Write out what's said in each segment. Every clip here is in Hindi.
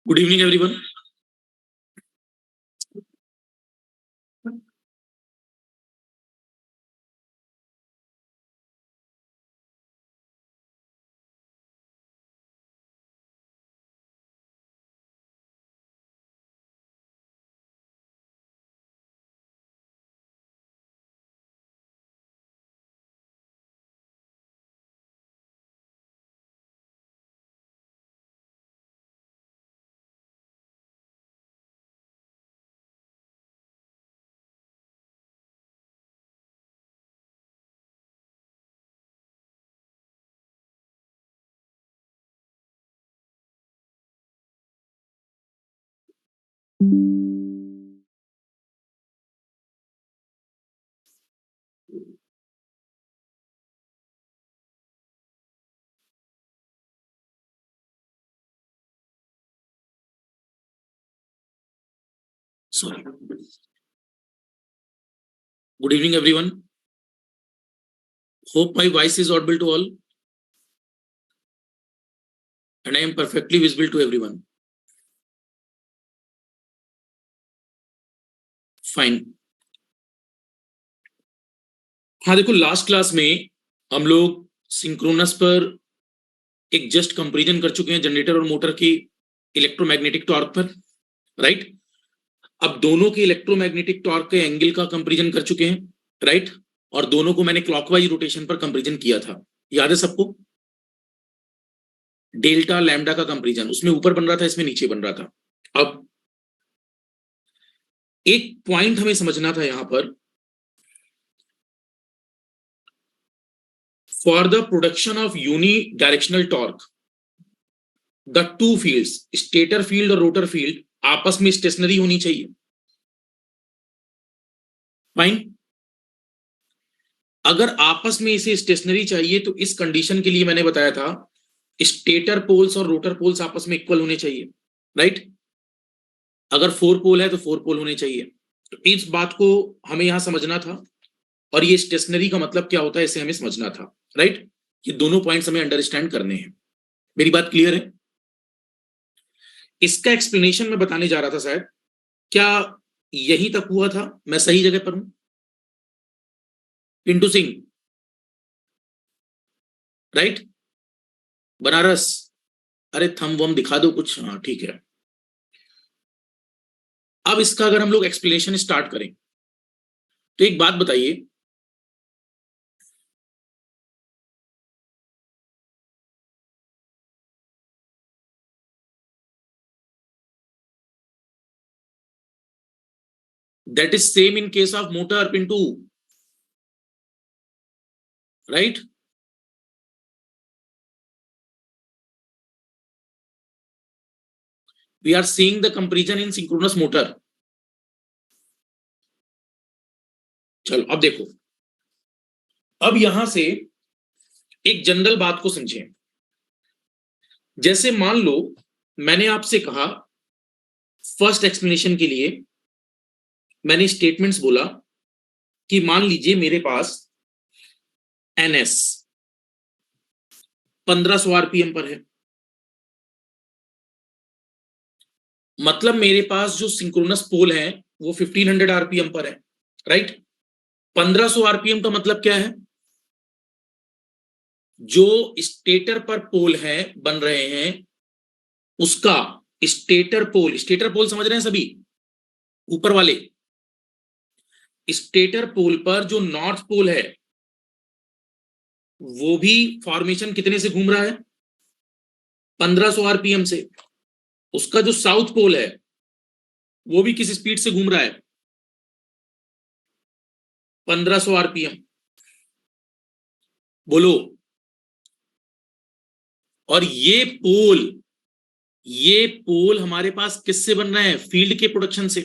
Good evening, everyone. Sorry. Good evening, everyone. Hope my voice is audible to all, and I am perfectly visible to everyone. Fine. हाँ देखो, लास्ट क्लास में हम लोग सिंक्रोनस पर एक जस्ट कंपैरिजन कर चुके हैं जनरेटर और मोटर की इलेक्ट्रोमैग्नेटिक टॉर्क पर, राइट। अब दोनों के इलेक्ट्रोमैग्नेटिक टॉर्क के एंगल का कंपैरिजन कर चुके हैं, राइट। और दोनों को मैंने क्लॉकवाइज रोटेशन पर कंपैरिजन किया था, याद है सबको। डेल्टा लैम्डा का कंपैरिजन, उसमें ऊपर बन रहा था, इसमें नीचे बन रहा था। अब एक पॉइंट हमें समझना था यहां पर, for the production of unidirectional torque the two fields, stator field और रोटर फील्ड, आपस में स्टेशनरी होनी चाहिए। फाइन। अगर आपस में इसे स्टेशनरी चाहिए तो इस कंडीशन के लिए मैंने बताया था स्टेटर पोल्स और रोटर पोल्स आपस में इक्वल होने चाहिए, राइट। अगर 4 पोल है तो 4 पोल होने चाहिए। तो इस बात को हमें यहां समझना था, और ये स्टेशनरी का मतलब क्या होता है इसे हमें समझना था, राइट। ये दोनों पॉइंट्स हमें अंडरस्टैंड करने हैं। मेरी बात क्लियर है? इसका एक्सप्लेनेशन मैं बताने जा रहा था, शायद क्या यहीं तक हुआ था? मैं सही जगह पर हूं? पिंटू सिंह, राइट। बनारस, अरे थम वम दिखा दो कुछ। हाँ ठीक है। अब इसका अगर हम लोग एक्सप्लेनेशन स्टार्ट करें तो एक बात बताइए, that is same in case of motor, Pintu, right. We are seeing the comparison in synchronous motor. चलो अब देखो, अब यहां से एक जनरल बात को समझें। जैसे मान लो मैंने आपसे कहा फर्स्ट एक्सप्लेनेशन के लिए, मैंने स्टेटमेंट्स बोला कि मान लीजिए मेरे पास एनएस 1500 आरपीएम पर है, मतलब मेरे पास जो सिंक्रोनस पोल है वो 1500 आरपीएम पर है, राइट। 1500 आरपीएम का मतलब क्या है? जो स्टेटर पर पोल है बन रहे हैं उसका स्टेटर पोल समझ रहे हैं सभी? ऊपर वाले स्टेटर पोल पर जो नॉर्थ पोल है वो भी फॉर्मेशन कितने से घूम रहा है? 1500 आरपीएम से। उसका जो साउथ पोल है वो भी किस स्पीड से घूम रहा है? 1500 आरपीएम। बोलो। और ये पोल हमारे पास किससे बन रहे हैं? फील्ड के प्रोडक्शन से,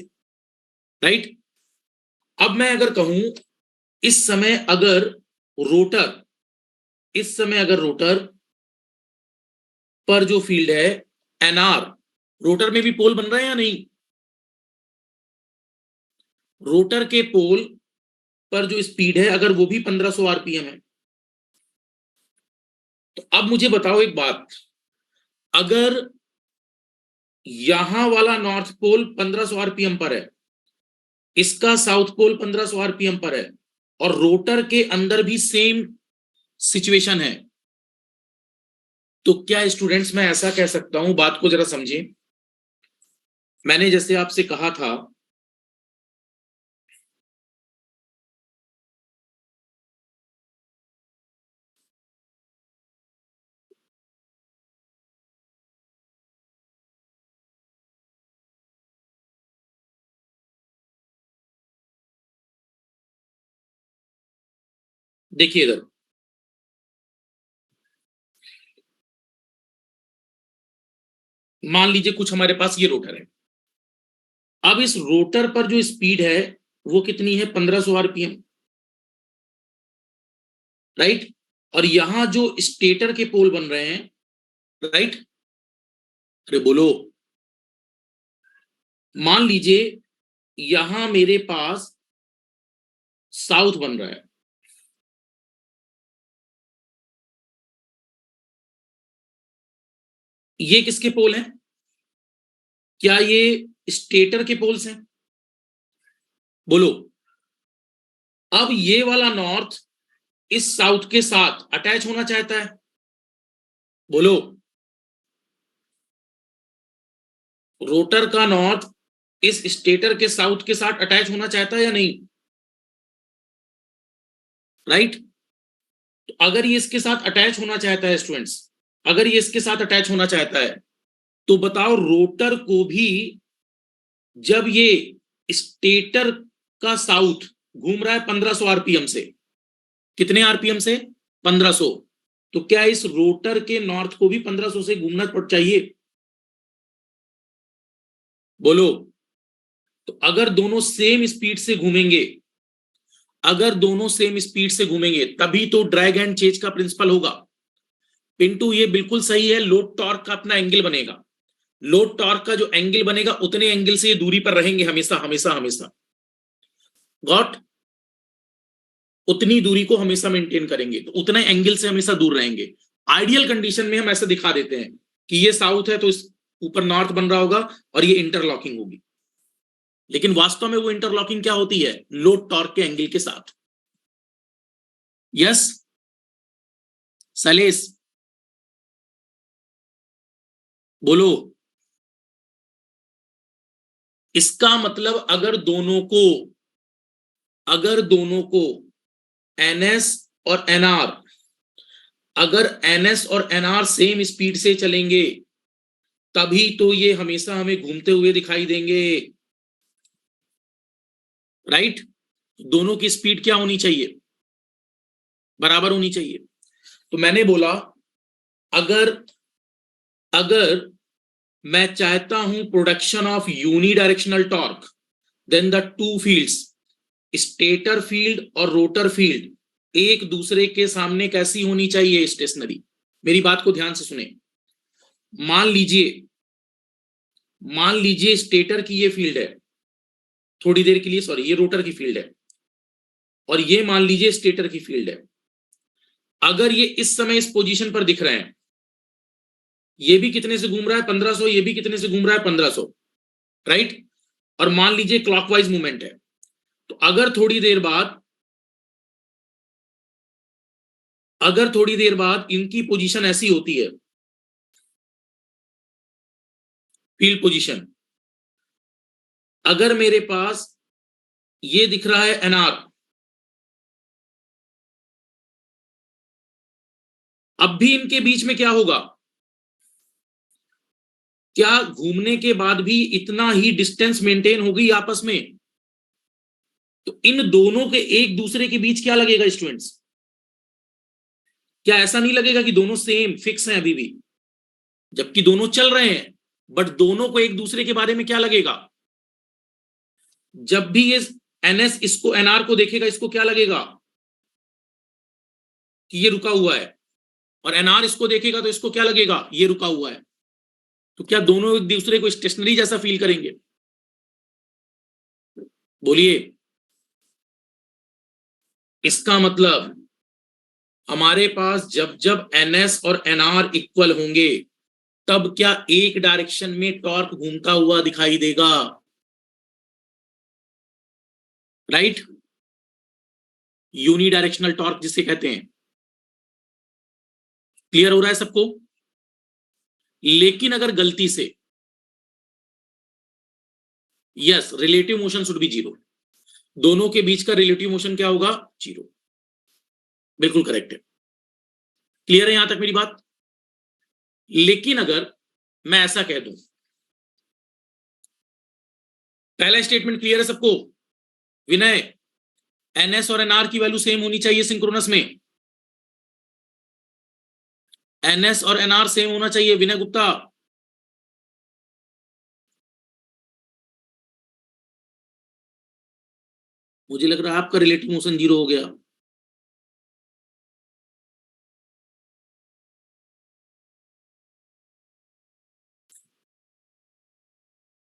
राइट। अब मैं अगर कहूं इस समय अगर रोटर पर जो फील्ड है एनआर, रोटर में भी पोल बन रहे हैं या नहीं? रोटर के पोल पर जो स्पीड है अगर वो भी 1500 आरपीएम है, तो अब मुझे बताओ एक बात, अगर यहां वाला नॉर्थ पोल 1500 आरपीएम पर है, इसका साउथ पोल 1500 आरपीएम पर है, और रोटर के अंदर भी सेम सिचुएशन है। तो क्या स्टूडेंट्स मैं ऐसा कह सकता हूं, बात को जरा समझिए, मैंने जैसे आपसे कहा था देखिए इधर, मान लीजिए कुछ हमारे पास ये रोटर है। अब इस रोटर पर जो स्पीड है वो कितनी है, 1500 आरपीएम, राइट। और यहां जो स्टेटर के पोल बन रहे हैं, राइट, अरे बोलो, मान लीजिए यहां मेरे पास साउथ बन रहा है, ये किसके पोल हैं, क्या ये स्टेटर के पोल्स हैं, बोलो। अब ये वाला नॉर्थ इस साउथ के साथ अटैच होना चाहता है, बोलो। रोटर का नॉर्थ इस स्टेटर के साउथ के साथ अटैच होना चाहता है या नहीं, राइट। तो अगर ये इसके साथ अटैच होना चाहता है स्टूडेंट्स, अगर ये इसके साथ अटैच होना चाहता है, तो बताओ रोटर को भी जब ये स्टेटर का साउथ घूम रहा है 1500 आरपीएम से, कितने आरपीएम से, 1500, तो क्या इस रोटर के नॉर्थ को भी 1500 से घूमना पड़ चाहिए, बोलो। तो अगर दोनों सेम स्पीड से घूमेंगे, अगर दोनों सेम स्पीड से घूमेंगे तभी तो ड्रैग एंड चेंज का प्रिंसिपल होगा। पिंटू ये बिल्कुल सही है, लोड टॉर्क का अपना एंगल बनेगा, लोड टॉर्क का जो एंगल बनेगा उतने एंगल से ये दूरी पर रहेंगे हमेशा हमेशा हमेशा, गॉट, उतनी दूरी को हमेशा मेंटेन करेंगे, तो उतने एंगल से हमेशा दूर रहेंगे। आइडियल कंडीशन में हम ऐसा दिखा देते हैं कि ये साउथ है तो इस ऊपर नॉर्थ बन रहा होगा और ये इंटरलॉकिंग होगी, लेकिन वास्तव में वो इंटरलॉकिंग क्या होती है, लोड टॉर्क के एंगल के साथ। यस सलेस, बोलो। इसका मतलब अगर दोनों को एनएस और एनआर, अगर एनएस और एनआर सेम स्पीड से चलेंगे तभी तो ये हमेशा हमें घूमते हुए दिखाई देंगे, राइट। दोनों की स्पीड क्या होनी चाहिए, बराबर होनी चाहिए। तो मैंने बोला अगर अगर मैं चाहता हूं production of unidirectional torque, then the two fields, stator field और रोटर फील्ड, एक दूसरे के सामने कैसी होनी चाहिए, स्टेशनरी। मेरी बात को ध्यान से सुने, मान लीजिए स्टेटर की ये फील्ड है, थोड़ी देर के लिए, सॉरी ये रोटर की फील्ड है, और ये मान लीजिए स्टेटर की फील्ड है। अगर ये इस समय इस पोजीशन पर दिख रहे हैं, ये भी कितने से घूम रहा है, 1500, ये भी कितने से घूम रहा है, 1500, राइट। और मान लीजिए क्लॉकवाइज मूवमेंट है, तो अगर थोड़ी देर बाद इनकी पोजीशन ऐसी होती है, फील्ड पोजीशन, अगर मेरे पास ये दिख रहा है एनआर, अब भी इनके बीच में क्या होगा, क्या घूमने के बाद भी इतना ही डिस्टेंस मेंटेन होगी आपस में, तो इन दोनों के एक दूसरे के बीच क्या लगेगा स्टूडेंट्स, क्या ऐसा नहीं लगेगा कि दोनों सेम फिक्स हैं अभी भी, जबकि दोनों चल रहे हैं, बट दोनों को एक दूसरे के बारे में क्या लगेगा, जब भी ये एनएस इसको एनआर को देखेगा इसको क्या लगेगा कि ये रुका हुआ है, और एनआर इसको देखेगा तो इसको क्या लगेगा, ये रुका हुआ है। तो क्या दोनों एक दूसरे को स्टेशनरी जैसा फील करेंगे, बोलिए। इसका मतलब हमारे पास जब जब एनएस और एनआर इक्वल होंगे तब क्या एक डायरेक्शन में टॉर्क घूमता हुआ दिखाई देगा? राइट, यूनिडायरेक्शनल टॉर्क जिसे कहते हैं। क्लियर हो रहा है सबको? लेकिन अगर गलती से, yes, relative motion should be zero, दोनों के बीच का रिलेटिव मोशन क्या होगा? जीरो। बिल्कुल करेक्ट है। क्लियर है यहां तक मेरी बात? लेकिन अगर मैं ऐसा कह दूं, पहला स्टेटमेंट क्लियर है सबको? विनय, एनएस और एनआर की वैल्यू सेम होनी चाहिए सिंक्रोनस में। एनएस और एनआर सेम होना चाहिए। विनय गुप्ता, मुझे लग रहा है आपका रिलेटिव मोशन जीरो हो गया।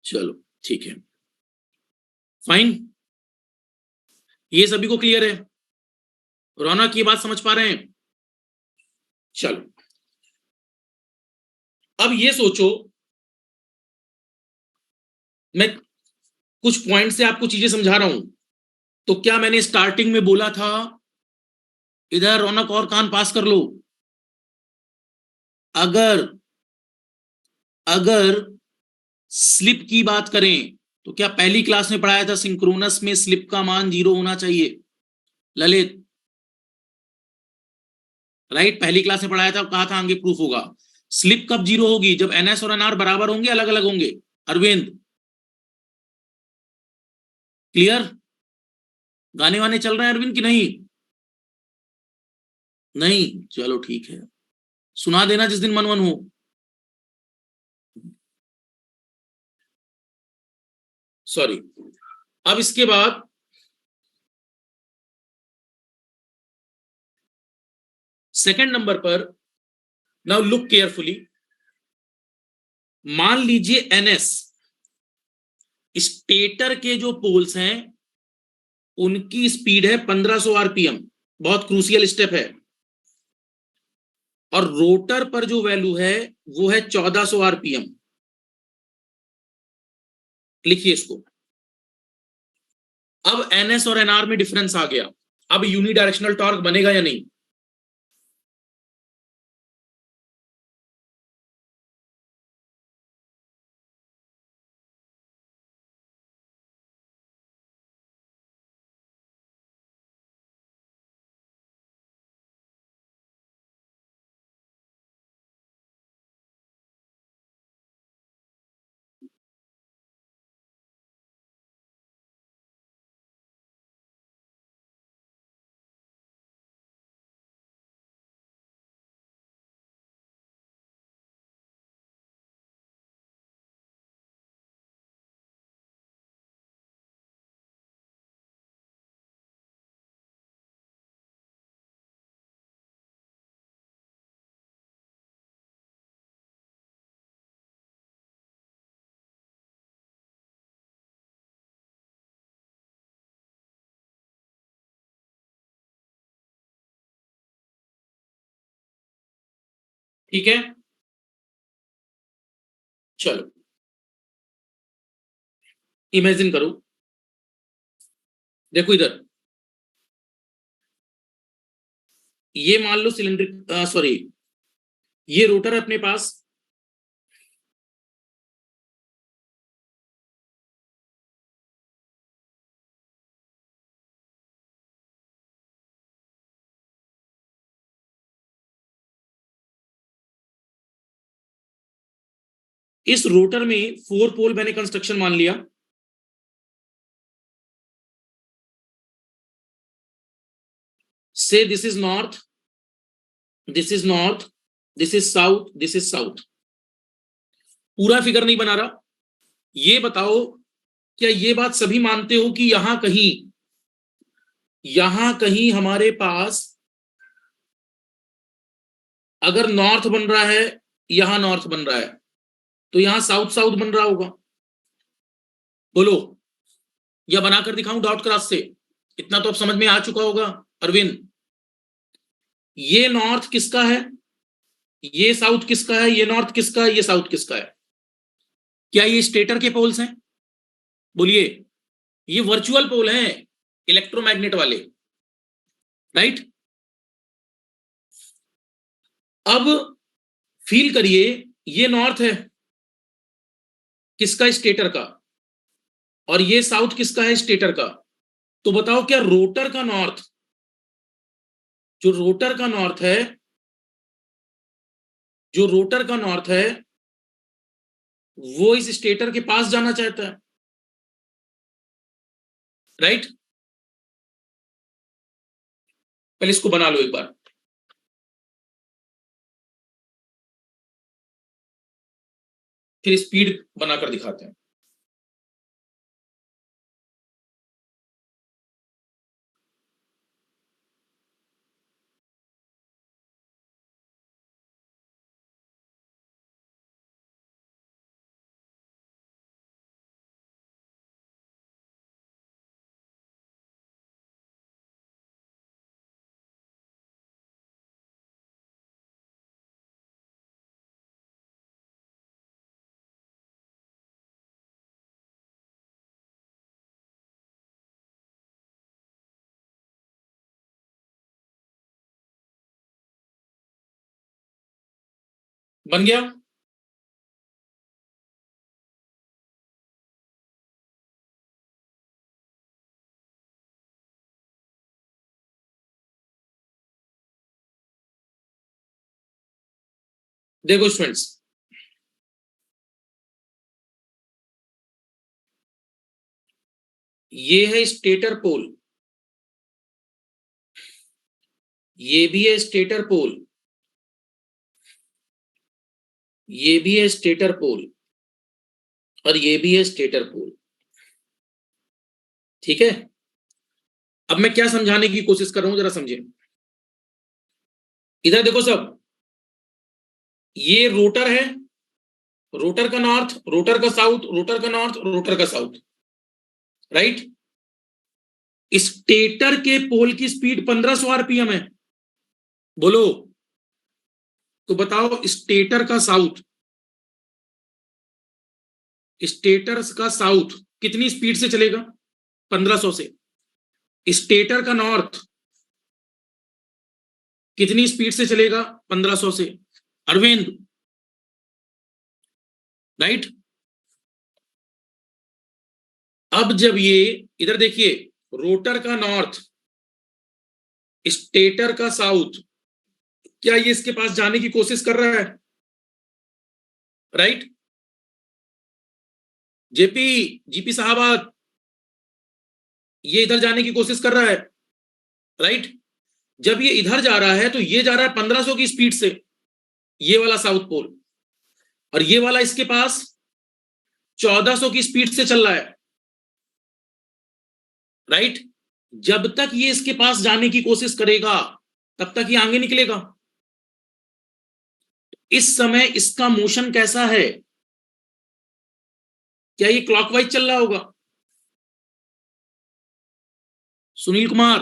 चलो ठीक है, फाइन। ये सभी को क्लियर है? रौनक, ये बात समझ पा रहे हैं? चलो, अब ये सोचो, मैं कुछ पॉइंट से आपको चीजें समझा रहा हूं, तो क्या मैंने स्टार्टिंग में बोला था इधर रौनक और कान पास कर लो, अगर अगर स्लिप की बात करें तो क्या पहली क्लास में पढ़ाया था सिंक्रोनस में स्लिप का मान जीरो होना चाहिए? ललित, राइट, पहली क्लास में पढ़ाया था, कहा था आगे प्रूफ होगा। स्लिप कब जीरो होगी? जब एनएस और एनआर बराबर होंगे, अलग अलग होंगे। अरविंद, क्लियर? गाने वाने चल रहे हैं अरविंद की नहीं? नहीं, चलो ठीक है, सुना देना जिस दिन मन मन हो। सॉरी। अब इसके बाद सेकंड नंबर पर, नाउ लुक केयरफुली, मान लीजिए एनएस, स्टेटर के जो पोल्स हैं उनकी स्पीड है 1500 आरपीएम, बहुत क्रूसियल स्टेप है, और रोटर पर जो वैल्यू है वो है 1400 आरपीएम। लिखिए इसको। अब एनएस और एनआर में डिफरेंस आ गया, अब यूनिडायरेक्शनल टॉर्क बनेगा या नहीं? ठीक है, चलो इमेजिन करो, देखो इधर, ये मान लो सिलेंड्रिक, सॉरी, ये रोटर है अपने पास, इस रोटर में 4 पोल मैंने कंस्ट्रक्शन मान लिया, से this is north, this is north, this is south, this is south. पूरा फिगर नहीं बना रहा, ये बताओ क्या ये बात सभी मानते हो कि यहां कहीं हमारे पास अगर नॉर्थ बन रहा है, यहां नॉर्थ बन रहा है, तो यहां साउथ साउथ बन रहा होगा? बोलो, या बनाकर दिखाऊं डॉट क्रॉस से? इतना तो अब समझ में आ चुका होगा अरविंद। ये नॉर्थ किसका है? ये साउथ किसका है, ये नॉर्थ किसका है, ये साउथ किसका है? क्या ये स्टेटर के पोल्स हैं? बोलिए। ये वर्चुअल पोल हैं, इलेक्ट्रोमैग्नेट वाले, राइट? अब फील करिए, ये नॉर्थ है किसका, स्टेटर का, और ये साउथ किसका है, स्टेटर का। तो बताओ क्या रोटर का नॉर्थ, जो रोटर का नॉर्थ है, जो रोटर का नॉर्थ है वो इस स्टेटर के पास जाना चाहता है, राइट? पहले इसको बना लो एक बार। फिर स्पीड बनाकर दिखाते हैं। बन गया? देखो स्टूडेंट्स, ये है स्टेटर पोल, ये भी है स्टेटर पोल, ये भी है स्टेटर पोल, और ये भी है स्टेटर पोल। ठीक है? अब मैं क्या समझाने की कोशिश कर रहा हूं, जरा समझे। इधर देखो सब, ये रोटर है, रोटर का नॉर्थ, रोटर का साउथ, रोटर का नॉर्थ, रोटर का साउथ, राइट? स्टेटर के पोल की स्पीड 1500 आरपीएम है। बोलो, तो बताओ स्टेटर का साउथ, स्टेटर का साउथ कितनी स्पीड से चलेगा? 1500 से। स्टेटर का नॉर्थ कितनी स्पीड से चलेगा? 1500 से। अरविंद, राइट? अब जब ये इधर देखिए, रोटर का नॉर्थ, स्टेटर का साउथ, क्या ये इसके पास जाने की कोशिश कर रहा है? राइट? जेपी, जीपी साहब, ये इधर जाने की कोशिश कर रहा है, राइट? जब ये इधर जा रहा है तो ये जा रहा है 1500 की स्पीड से, ये वाला साउथ पोल, और ये वाला इसके पास 1400 की स्पीड से चल रहा है, राइट? जब तक ये इसके पास जाने की कोशिश करेगा तब तक ये आगे निकलेगा। इस समय इसका मोशन कैसा है? क्या ये क्लॉकवाइज चल रहा होगा? सुनील कुमार,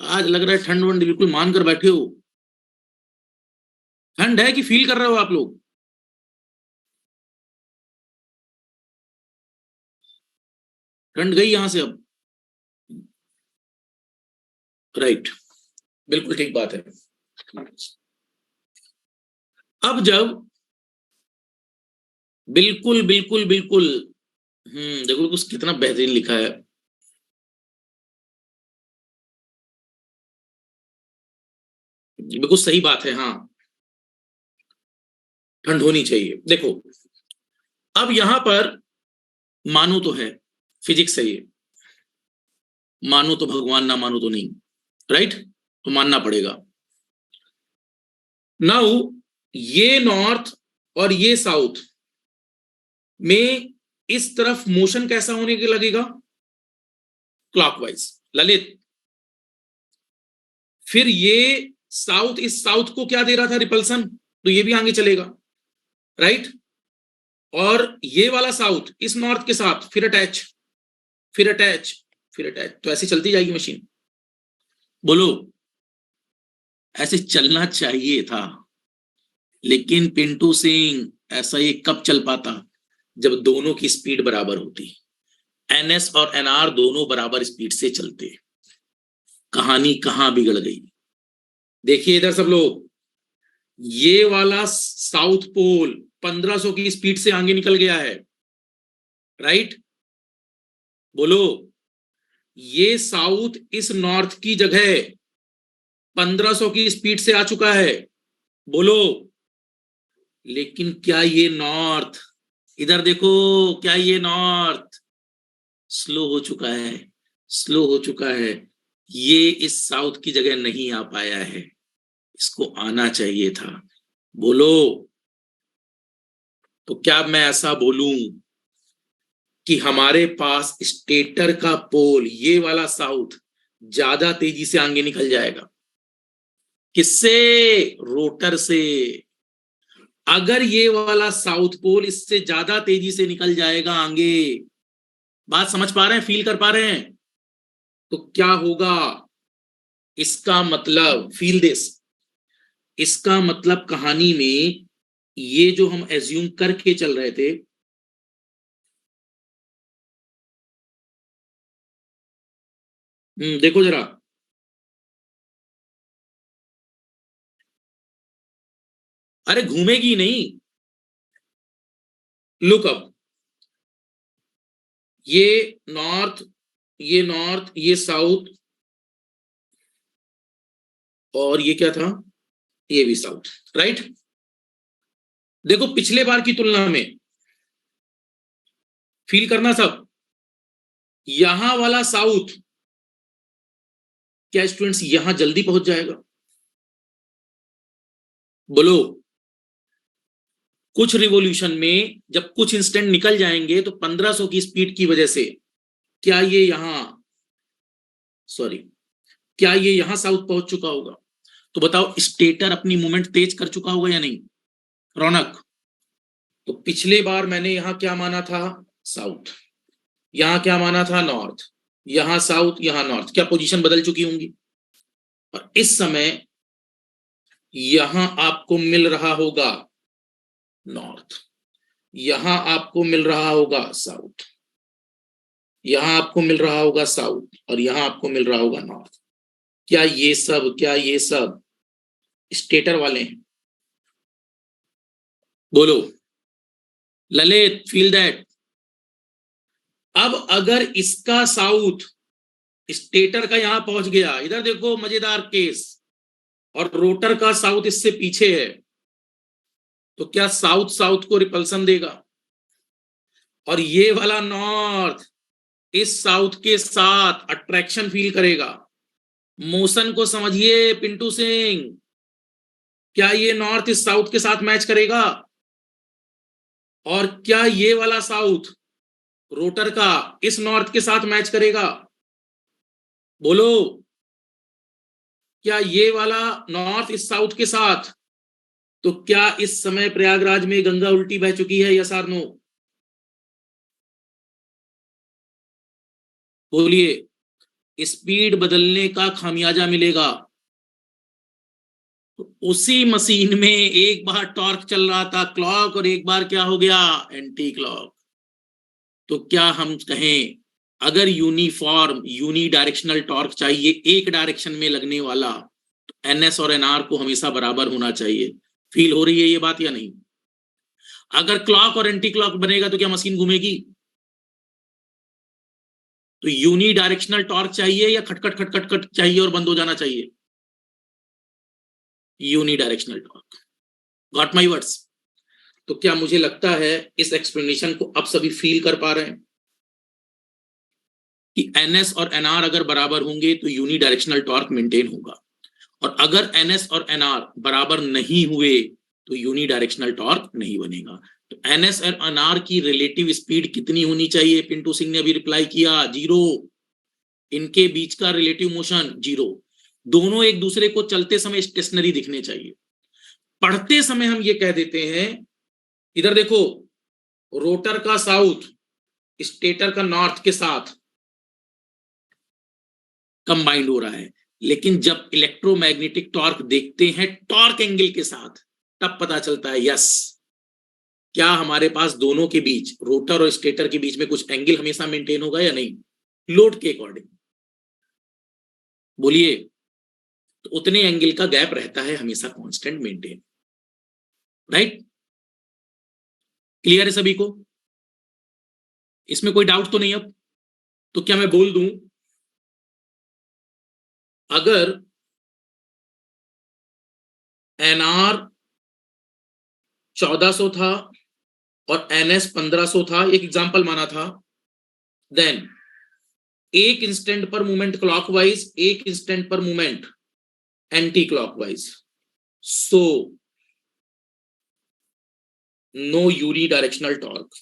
आज लग रहा है ठंड वंड बिल्कुल मान कर बैठे हो। ठंड है कि फील कर रहे हो आप लोग? ठंड गई यहां से अब, राइट? बिल्कुल ठीक बात है। अब जब बिल्कुल बिल्कुल बिल्कुल, देखो कुछ कितना बेहतरीन लिखा है। बिल्कुल सही बात है, हाँ, ठंड होनी चाहिए। देखो, अब यहां पर मानो तो है, फिजिक्स है ये, मानो तो भगवान, ना मानो तो नहीं, राइट? तो मानना पड़ेगा। नाउ ये नॉर्थ और ये साउथ में इस तरफ मोशन कैसा होने के लगेगा? क्लॉकवाइज। ललित, फिर ये साउथ इस साउथ को क्या दे रहा था? रिपल्सन, तो ये भी आगे चलेगा, राइट? और ये वाला साउथ इस नॉर्थ के साथ फिर अटैच, फिर अटैच, फिर अटैच, तो ऐसे चलती जाएगी मशीन। बोलो, ऐसे चलना चाहिए था, लेकिन पिंटू सिंह ऐसा ये कब चल पाता जब दोनों की स्पीड बराबर होती, एनएस और एनआर दोनों बराबर स्पीड से चलते। कहानी कहां बिगड़ गई? देखिए इधर सब लोग, ये वाला साउथ पोल 1500 की स्पीड से आगे निकल गया है, राइट? बोलो, ये साउथ इस नॉर्थ की जगह 1500 की स्पीड से आ चुका है, बोलो। लेकिन क्या ये नॉर्थ, इधर देखो, क्या ये नॉर्थ स्लो हो चुका है? स्लो हो चुका है। ये इस साउथ की जगह नहीं आ पाया है, इसको आना चाहिए था, बोलो। तो क्या मैं ऐसा बोलूं कि हमारे पास स्टेटर का पोल ये वाला साउथ ज्यादा तेजी से आगे निकल जाएगा? किससे? रोटर से। अगर ये वाला साउथ पोल इससे ज्यादा तेजी से निकल जाएगा आगे, बात समझ पा रहे हैं, फील कर पा रहे हैं? तो क्या होगा? इसका मतलब, फील दिस, इसका मतलब कहानी में ये जो हम एज्यूम करके चल रहे थे, देखो जरा, अरे घूमेगी नहीं। लुक अप, ये नॉर्थ, ये नॉर्थ, ये साउथ, और ये क्या था? ये भी साउथ, राइट? देखो पिछले बार की तुलना में, फील करना सब, यहां वाला साउथ, क्या स्टूडेंट्स यहां जल्दी पहुंच जाएगा? बोलो। कुछ रिवॉल्यूशन में जब कुछ इंस्टेंट निकल जाएंगे तो 1500 की स्पीड की वजह से क्या ये यहां, सॉरी, क्या ये यहां साउथ पहुंच चुका होगा? तो बताओ, स्टेटर अपनी मूवमेंट तेज कर चुका होगा या नहीं? रौनक, तो पिछले बार मैंने यहां क्या माना था? साउथ। यहां क्या माना था? नॉर्थ। यहां साउथ, यहां नॉर्थ। क्या पोजीशन बदल चुकी होंगी? और इस समय यहां आपको मिल रहा होगा नॉर्थ, यहां आपको मिल रहा होगा साउथ, यहां आपको मिल रहा होगा साउथ, और यहां आपको मिल रहा होगा नॉर्थ। क्या ये सब स्टेटर वाले हैं? बोलो ललित, फील दैट। अब अगर इसका साउथ स्टेटर का यहां पहुंच गया, इधर देखो मजेदार केस, और रोटर का साउथ इससे पीछे है, तो क्या साउथ साउथ को रिपल्सन देगा? और ये वाला नॉर्थ इस साउथ के साथ अट्रैक्शन फील करेगा? मोशन को समझिए पिंटू सिंह, क्या ये नॉर्थ इस साउथ के साथ मैच करेगा? और क्या ये वाला साउथ रोटर का इस नॉर्थ के साथ मैच करेगा? बोलो। क्या ये वाला नॉर्थ इस साउथ के साथ? तो क्या इस समय प्रयागराज में गंगा उल्टी बह चुकी है, यस और नो? बोलिए। स्पीड बदलने का खामियाजा मिलेगा। तो उसी मशीन में एक बार टॉर्क चल रहा था क्लॉक, और एक बार क्या हो गया? Anti clock. तो क्या हम कहें, अगर यूनिफॉर्म यूनी डायरेक्शनल टॉर्क चाहिए, एक डायरेक्शन में लगने वाला, तो एनएस और एनआर को हमेशा बराबर होना चाहिए। फील हो रही है ये बात या नहीं? अगर क्लॉक और एंटी क्लॉक बनेगा तो क्या मशीन घूमेगी? तो यूनी डायरेक्शनल टॉर्क चाहिए या खटखट खटखट खट चाहिए और बंद हो जाना चाहिए? Unidirectional torque. Got my words? तो क्या मुझे लगता है इस एक्सप्लेनेशन को अब सभी फील कर पा रहे हैं कि एनएस और एनआर अगर बराबर होंगे तो यूनी डायरेक्शनल टॉर्क मेंटेन होगा, और अगर एनएस और एनआर बराबर नहीं हुए तो यूनी डायरेक्शनल टॉर्क नहीं बनेगा। तो एनएस और एनआर की रिलेटिव स्पीड कितनी होनी चाहिए? पिंटू सिंह ने अभी रिप्लाई किया, 0। इनके बीच का रिलेटिव मोशन 0। दोनों एक दूसरे को चलते समय स्टेशनरी दिखने चाहिए। पढ़ते समय हम ये कह देते हैं, इधर देखो, रोटर का साउथ स्टेटर का नॉर्थ के साथ कंबाइंड हो रहा है, लेकिन जब इलेक्ट्रोमैग्नेटिक टॉर्क देखते हैं टॉर्क एंगल के साथ, तब पता चलता है यस, क्या हमारे पास दोनों के बीच, रोटर और स्टेटर के बीच में कुछ एंगल हमेशा मेंटेन होगा या नहीं, लोड के अकॉर्डिंग। बोलिए, तो उतने एंगल का गैप रहता है हमेशा कांस्टेंट मेंटेन। राइट? क्लियर है सभी को? इसमें कोई डाउट तो नहीं अब? तो क्या मैं बोल दूं, अगर एनआर 1400 था और एनएस 1500 था, एक एग्जांपल माना था, देन एक इंस्टेंट पर मूवमेंट क्लॉकवाइज, एक इंस्टेंट पर movement anticlockwise, so no unidirectional torque.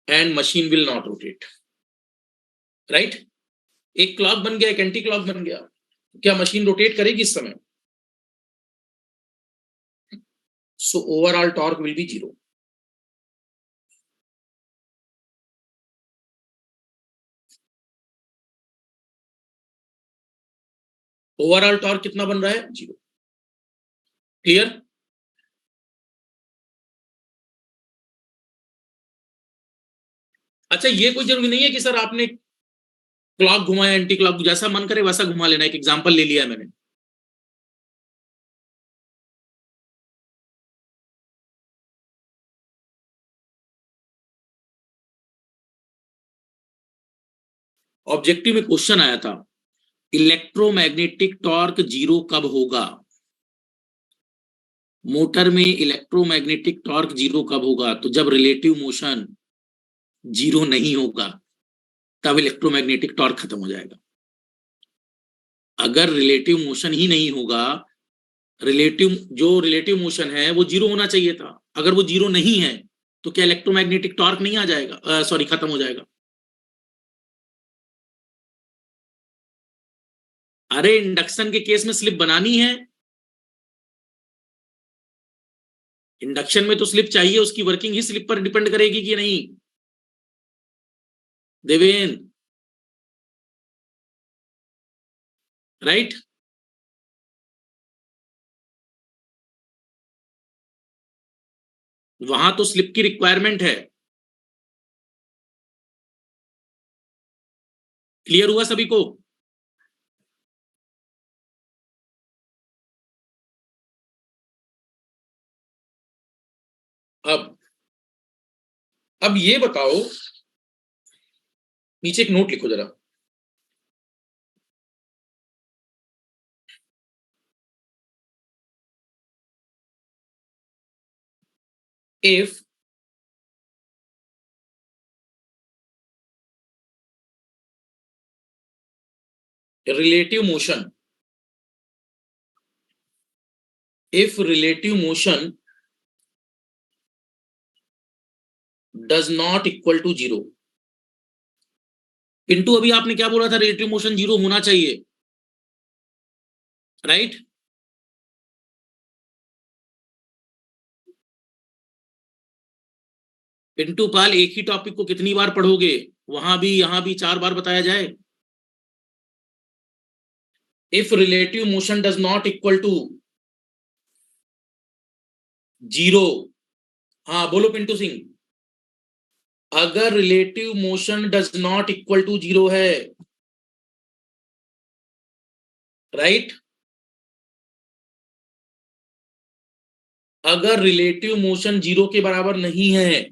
And machine will not rotate. Right? एक क्लॉक बन गया, एक एंटी क्लॉक बन गया, क्या मशीन रोटेट करेगी इस समय? So overall torque will be zero. Overall torque कितना बन रहा है? जीरो। क्लियर? अच्छा, ये कोई जरूरी नहीं है कि सर आपने क्लॉक घुमाया, एंटी क्लॉक, जैसा मन करे वैसा घुमा लेना। एक एग्जांपल ले लिया है मैंने। ऑब्जेक्टिव में क्वेश्चन आया था, इलेक्ट्रोमैग्नेटिक टॉर्क जीरो कब होगा? मोटर में इलेक्ट्रोमैग्नेटिक टॉर्क जीरो कब होगा? तो जब रिलेटिव मोशन जीरो नहीं होगा, तब इलेक्ट्रोमैग्नेटिक टॉर्क खत्म हो जाएगा। अगर रिलेटिव मोशन ही नहीं होगा, रिलेटिव मोशन है वो जीरो होना चाहिए था, अगर वो जीरो नहीं है तो क्या इलेक्ट्रोमैग्नेटिक टॉर्क नहीं आ जाएगा, सॉरी, खत्म हो जाएगा? अरे इंडक्शन के केस में स्लिप बनानी है, इंडक्शन में तो स्लिप चाहिए, उसकी वर्किंग ही स्लिप पर डिपेंड करेगी कि नहीं? देवेन, राइट? वहां तो स्लिप की रिक्वायरमेंट है। क्लियर हुआ सभी को? अब ये बताओ, नीचे एक नोट लिखो जरा। If relative motion, if relative motion does not equal to zero. Pintu, अभी आपने क्या बोला था? रिलेटिव मोशन जीरो होना चाहिए, राइट? पिंटू पाल, एक ही टॉपिक को कितनी बार पढ़ोगे? वहां भी यहां भी 4 बार बताया जाए। If relative motion does not equal to zero, हाँ बोलो पिंटू सिंह। अगर relative motion does not equal to zero है, राइट? अगर रिलेटिव मोशन जीरो के बराबर नहीं है,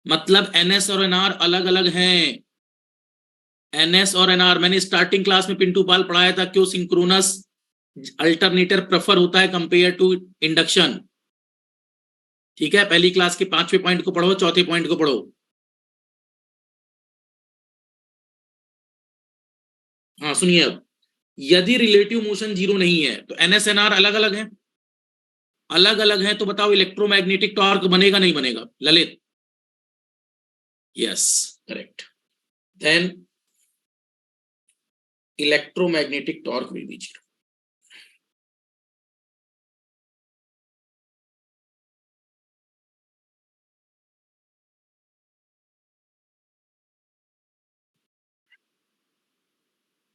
मतलब एनएस और एनआर अलग अलग हैं। एनएस और एनआर मैंने स्टार्टिंग क्लास में पिंटू पाल पढ़ाया था, क्यों सिंक्रोनस अल्टरनेटर प्रेफर होता है कंपेयर टू इंडक्शन। ठीक है, पहली क्लास के 5वें पॉइंट को पढ़ो, चौथे पॉइंट को पढ़ो। हाँ सुनिए, अब यदि रिलेटिव मोशन जीरो नहीं है तो एनएस एनआर अलग अलग है, अलग अलग है, तो बताओ इलेक्ट्रोमैग्नेटिक टॉर्क बनेगा नहीं बनेगा Lalit? Yes, correct. Then electromagnetic torque will be zero.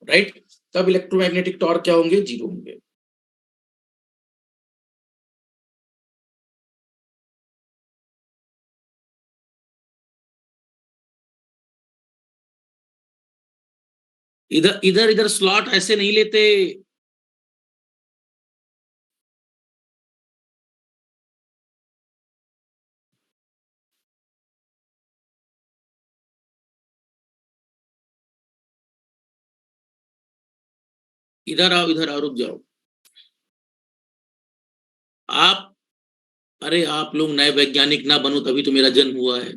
Right, तब इलेक्ट्रोमैग्नेटिक टॉर्क क्या होंगे, 0 होंगे। इधर इधर इधर स्लॉट ऐसे नहीं लेते। इधर आओ, रुक जाओ आप। अरे आप लोग नए वैज्ञानिक ना बनो तभी तो मेरा जन्म हुआ है।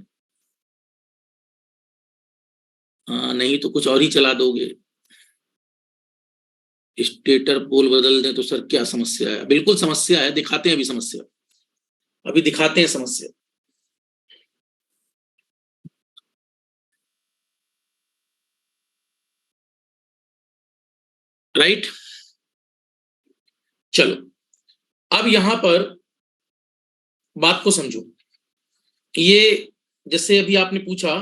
हाँ, नहीं तो कुछ और ही चला दोगे। स्टेटर पोल बदल दें तो सर क्या समस्या है? बिल्कुल समस्या है, दिखाते हैं अभी समस्या, अभी दिखाते हैं समस्या। राइट, चलो अब यहां पर बात को समझो। ये जैसे अभी आपने पूछा,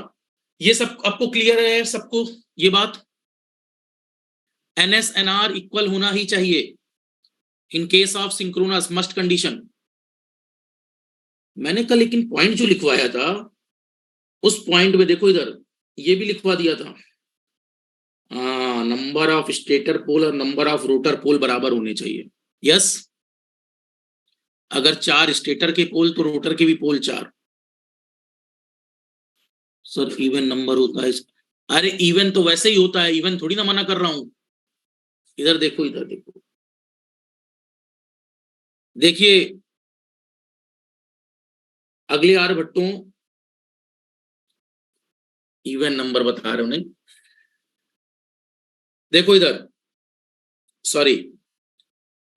ये सब आपको क्लियर है सबको ये बात? NS NR इक्वल होना ही चाहिए इन case of synchronous, must condition. मैंने कल लेकिन पॉइंट जो लिखवाया था उस पॉइंट में देखो इधर ये भी लिखवा दिया था। हाँ, नंबर ऑफ स्टेटर पोल और नंबर ऑफ रोटर पोल बराबर होने चाहिए। यस, अगर 4 स्टेटर के पोल तो रोटर के भी पोल 4। सर इवन नंबर होता है अरे इवन तो वैसे ही होता है, इवन थोड़ी ना मना कर रहा हूं। इधर देखो, इधर देखो, देखिए अगले आर्यभट्टों इवन नंबर बता रहे हो नहीं। देखो इधर, सॉरी,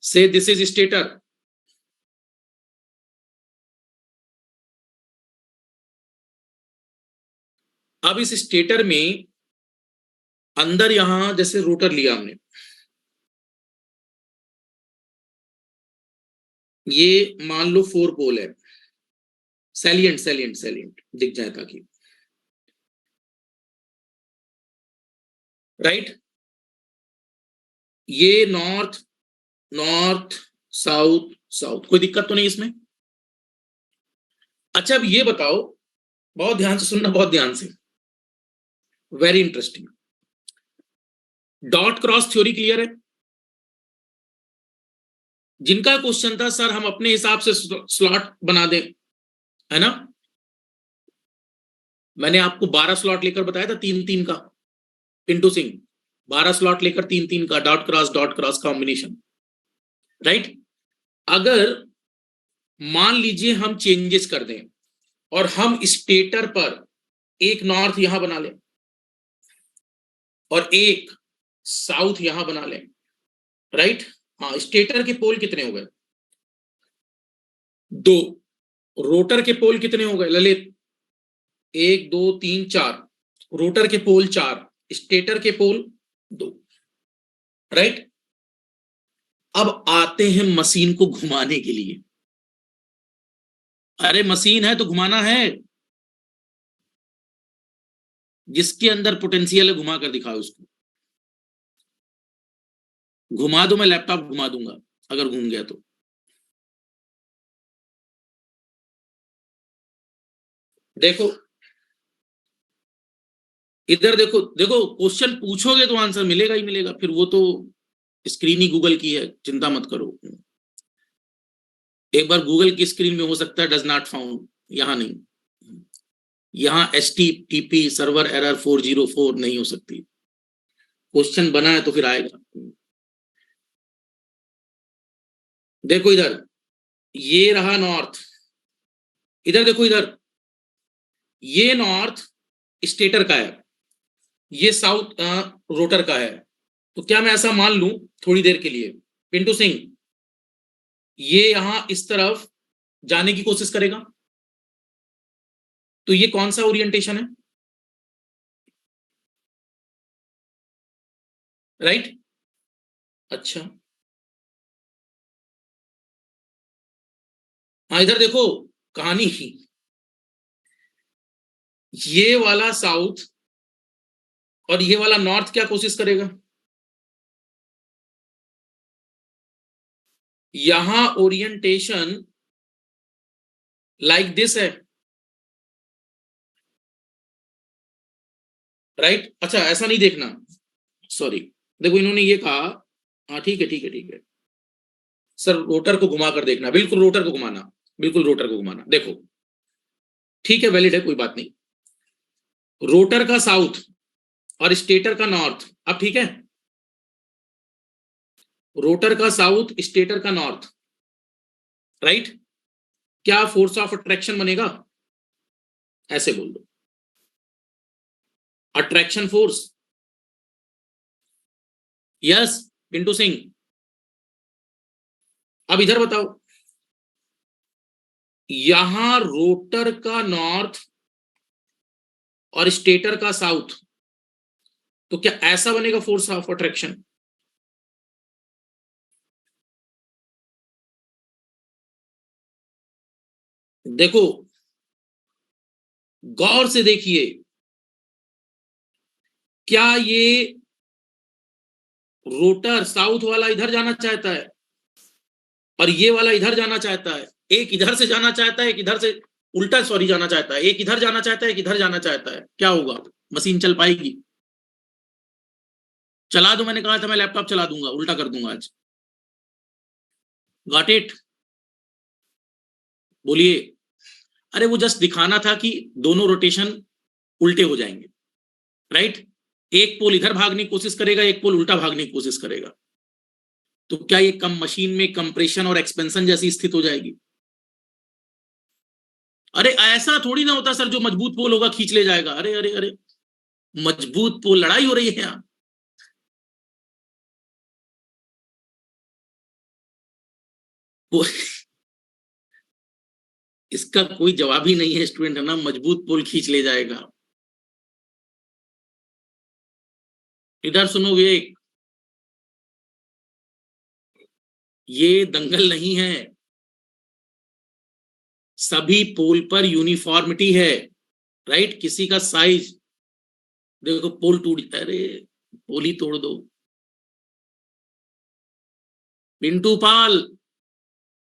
से दिस इज स्टेटर, अब इस स्टेटर में अंदर यहां जैसे रोटर लिया हमने, ये मान लो 4 पोल है, सैलिएंट सैलिएंट सैलिएंट दिख जाए ताकि, राइट। ये नॉर्थ नॉर्थ साउथ साउथ, कोई दिक्कत तो नहीं इसमें? अच्छा अब ये बताओ, बहुत ध्यान से सुनना, बहुत ध्यान से, very interesting. Dot cross theory clear है? जिनका क्वेश्चन था सर हम अपने हिसाब से स्लॉट बना दें, है ना, मैंने आपको 12 स्लॉट लेकर बताया था, 3-3 का, पिंटू सिंह, 12 स्लॉट लेकर 3-3 का डॉट क्रॉस कॉम्बिनेशन, राइट। अगर मान लीजिए हम चेंजेस कर दें और हम स्टेटर पर एक नॉर्थ यहां बना लें और एक साउथ यहां बना लें, राइट। हाँ, स्टेटर के पोल कितने हो गए? 2। रोटर के पोल कितने हो गए ललित? 1 2 3 4। रोटर के पोल 4, स्टेटर के पोल 2, राइट। अब आते हैं मशीन को घुमाने के लिए। अरे मशीन है तो घुमाना है, जिसके अंदर पोटेंशियल है घुमा कर दिखाओ उसको। घुमा दो, मैं लैपटॉप घुमा दूंगा अगर घूम गया तो। देखो इधर देखो, देखो क्वेश्चन पूछोगे तो आंसर मिलेगा ही मिलेगा, फिर वो तो स्क्रीन ही गूगल की है, चिंता मत करो। एक बार गूगल की स्क्रीन में हो सकता है डज नॉट फाउंड, यहां नहीं, यहां HTTP सर्वर एरर 404 नहीं हो सकती। क्वेश्चन बना है तो फिर आएगा। देखो इधर, ये रहा नॉर्थ, इधर देखो इधर, ये नॉर्थ स्टेटर का है, ये साउथ रोटर का है। तो क्या मैं ऐसा मान लूं थोड़ी देर के लिए, पिंटू सिंह ये यहां इस तरफ जाने की कोशिश करेगा, तो ये कौन सा ओरिएंटेशन है, राइट। अच्छा, हाँ इधर देखो कहानी, ये वाला साउथ और ये वाला नॉर्थ क्या कोशिश करेगा? यहां ओरिएंटेशन लाइक दिस है, राइट? अच्छा ऐसा नहीं देखना, सॉरी, देखो इन्होंने ये कहा, हाँ ठीक है ठीक है ठीक है सर, रोटर को घुमा कर देखना, बिल्कुल रोटर को घुमाना, बिल्कुल रोटर को घुमाना, देखो ठीक है, वैलिड है, कोई बात नहीं। रोटर का साउथ और स्टेटर का नॉर्थ, अब ठीक है, रोटर का साउथ स्टेटर का नॉर्थ, राइट? क्या फोर्स ऑफ अट्रैक्शन बनेगा? ऐसे बोल दो, attraction force. Yes Pintu Singh, अब इधर बताओ, यहां रोटर का नॉर्थ और स्टेटर का साउथ, तो क्या ऐसा बनेगा फोर्स ऑफ अट्रैक्शन? देखो गौर से देखिए, क्या ये रोटर साउथ वाला इधर जाना चाहता है और ये वाला इधर जाना चाहता है? एक इधर से जाना चाहता है, एक इधर से, उल्टा सॉरी, जाना चाहता है, एक इधर जाना चाहता है, एक इधर जाना चाहता है, क्या होगा? मशीन चल पाएगी? चला दो, मैंने कहा था मैं लैपटॉप चला दूंगा, उल्टा कर दूंगा आज। Got it? बोलिए। अरे वो जस्ट दिखाना था कि दोनों रोटेशन उल्टे हो जाएंगे, राइट? एक पोल इधर भागने की कोशिश करेगा, एक पोल उल्टा भागने की कोशिश करेगा, तो क्या ये कम मशीन में कंप्रेशन और एक्सपेंशन जैसी स्थिति हो जाएगी? अरे ऐसा थोड़ी ना होता सर, जो मजबूत पोल होगा खींच ले जाएगा, अरे अरे अरे, मजबूत पोल, लड़ाई हो रही है यहाँ। इसका कोई जवाब ही नहीं है स्टूडेंट, है ना, मजबूत पोल खींच ले जाएगा। इधर सुनो विवेक, ये दंगल नहीं है, सभी पोल पर यूनिफॉर्मिटी है, राइट? किसी का साइज, देखो पोल टूट, अरे पोल ही तोड़ दो। पिंटू पाल,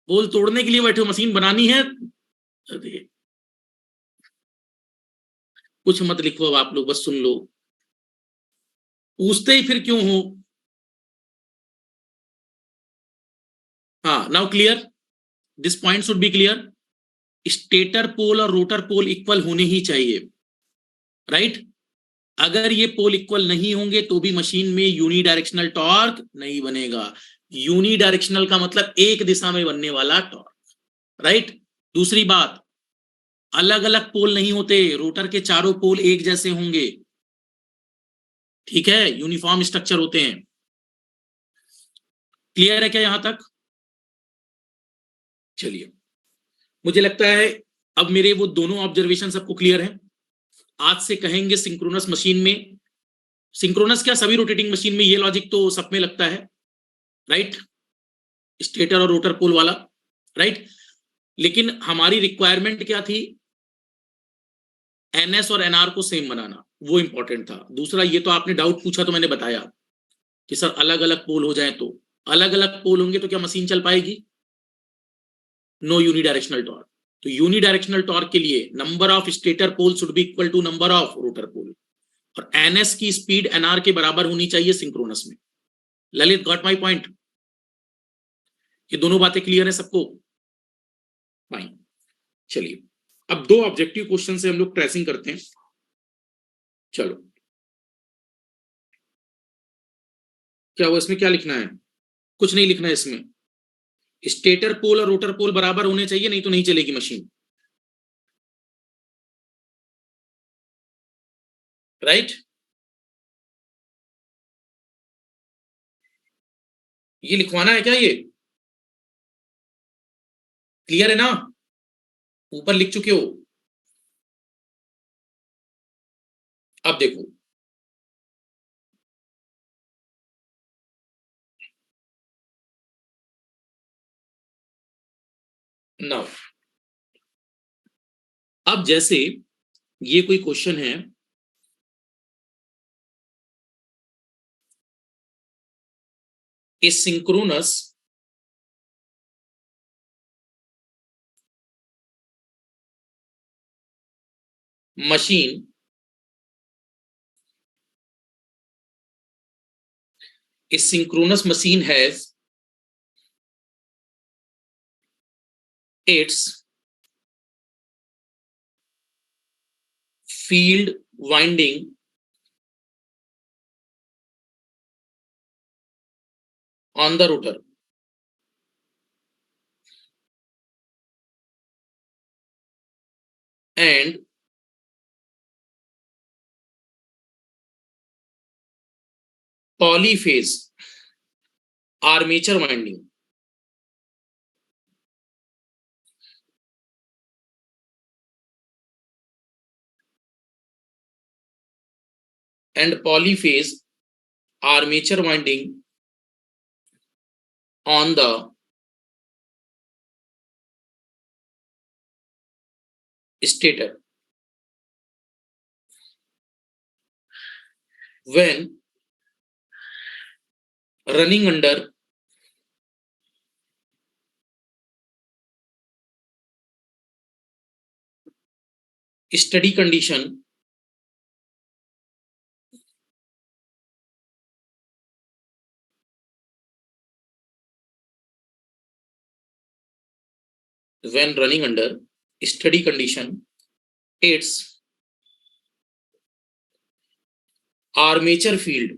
पोल तोड़ने के लिए बैठे हो, मशीन बनानी है? अरे कुछ मत लिखो, अब आप लोग बस सुन लो, पूछते ही फिर क्यों हो? हाँ now clear, this point should be clear. Stator pole और रोटर पोल इक्वल होने ही चाहिए, राइट? अगर ये पोल इक्वल नहीं होंगे तो भी मशीन में यूनिडायरेक्शनल टॉर्क नहीं बनेगा। यूनिडायरेक्शनल का मतलब एक दिशा में बनने वाला टॉर्क, राइट? दूसरी बात, अलग अलग पोल नहीं होते, रोटर के चारों पोल एक जैसे होंगे, ठीक है, यूनिफॉर्म स्ट्रक्चर होते हैं। क्लियर है क्या यहां तक? चलिए, मुझे लगता है अब मेरे वो दोनों ऑब्जर्वेशन सबको क्लियर है। आज से कहेंगे सिंक्रोनस मशीन में, सिंक्रोनस क्या, सभी रोटेटिंग मशीन में ये लॉजिक तो सब में लगता है, राइट? स्टेटर और रोटर पोल वाला, राइट? लेकिन हमारी रिक्वायरमेंट क्या थी? एनएस और एनआर को सेम बनाना, वो इंपॉर्टेंट था। दूसरा, ये तो आपने डाउट पूछा तो मैंने बताया कि सर अलग अलग पोल हो जाए, तो अलग अलग पोल होंगे तो क्या मशीन चल पाएगी? No unidirectional torque. तो यूनिडायरेक्शनल टॉर्क के लिए number of stator pole should be equal to number of rotor pole, और एनएस की स्पीड एनआर के बराबर होनी चाहिए सिंक्रोनस में। Lalit, got my point? ये दोनों बातें क्लियर है सबको? फाइन, चलिए अब दो ऑब्जेक्टिव क्वेश्चन से हम लोग ट्रेसिंग करते हैं। चलो, क्या वो इसमें क्या लिखना है? कुछ नहीं लिखना है इसमें। स्टेटर पोल और रोटर पोल बराबर होने चाहिए, नहीं तो नहीं चलेगी मशीन, राइट? ये लिखवाना है क्या? ये क्लियर है ना? ऊपर लिख चुके हो? अब देखो, नाउ, अब जैसे ये कोई क्वेश्चन है, a synchronous machine a synchronous machine has its field winding on the rotor and polyphase armature winding and polyphase armature winding on the stator. When running under steady condition, when running under steady condition, its armature field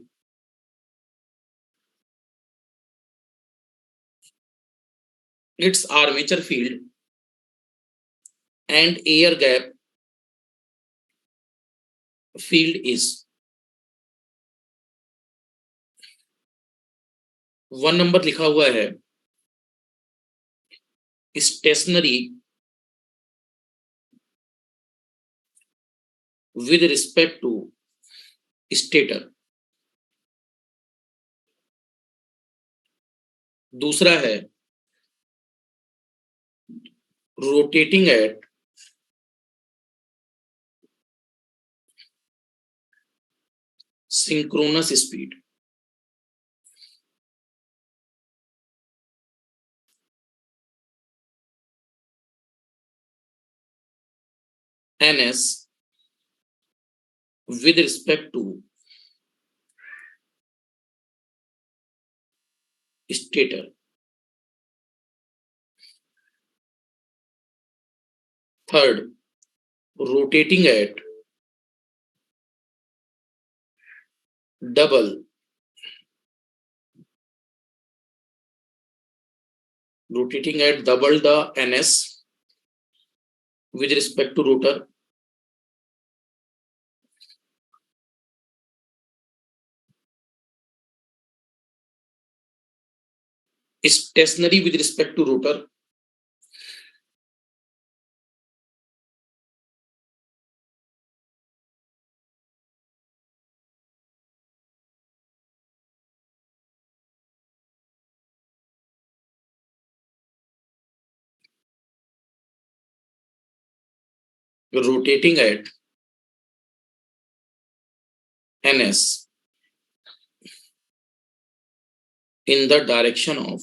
its armature field and air gap field is 1 number लिखा हुआ है stationary with respect to stator. दूसरा है rotating at synchronous speed. ns with respect to stator. Third, rotating at double the ns with respect to rotor stationary with respect to rotor rotating at ns in the direction of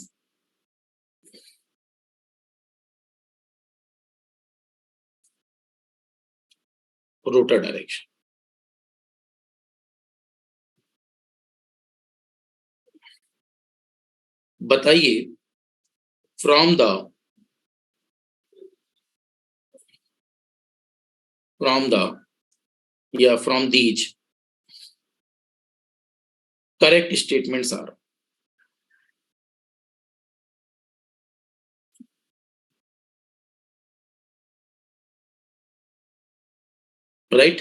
rotor direction. बताइए from these correct statements are right.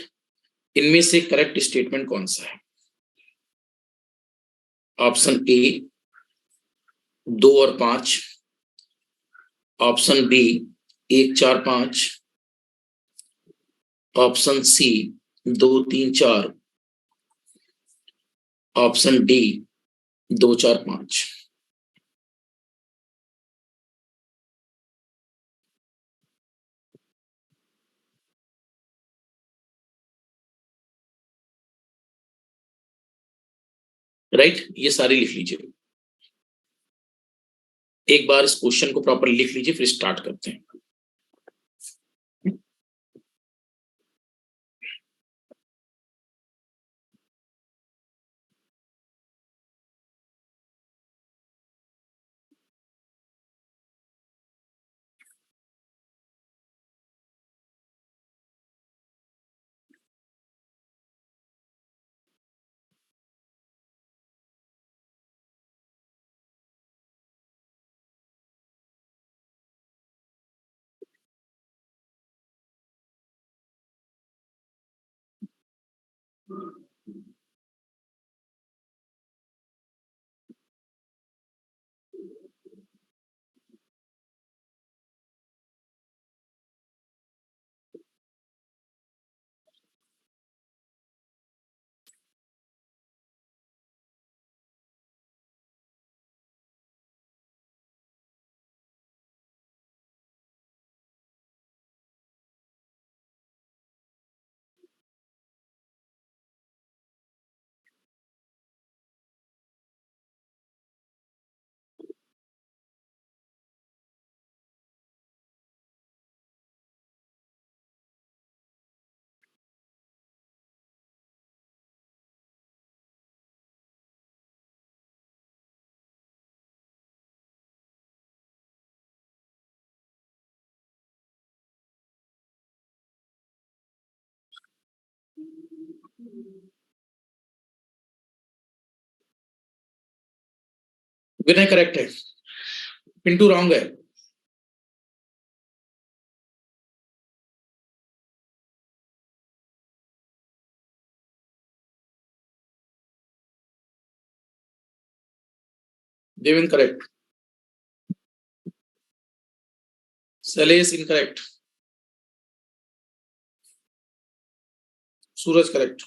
इनमें से करेक्ट स्टेटमेंट कौन सा है? ऑप्शन ए 2 और 5, option B 1 4 5, option C 2 3 4, option D 2 4 5. Right, ये सारे लिख लीजिए. एक बार इस क्वेश्चन को प्रॉपर लिख लीजिए, फिर स्टार्ट करते हैं. विनय करेक्ट है, पिंटू रॉन्ग है। देवेन करेक्ट। शैलेश इनकरेक्ट। सूरज करेक्ट।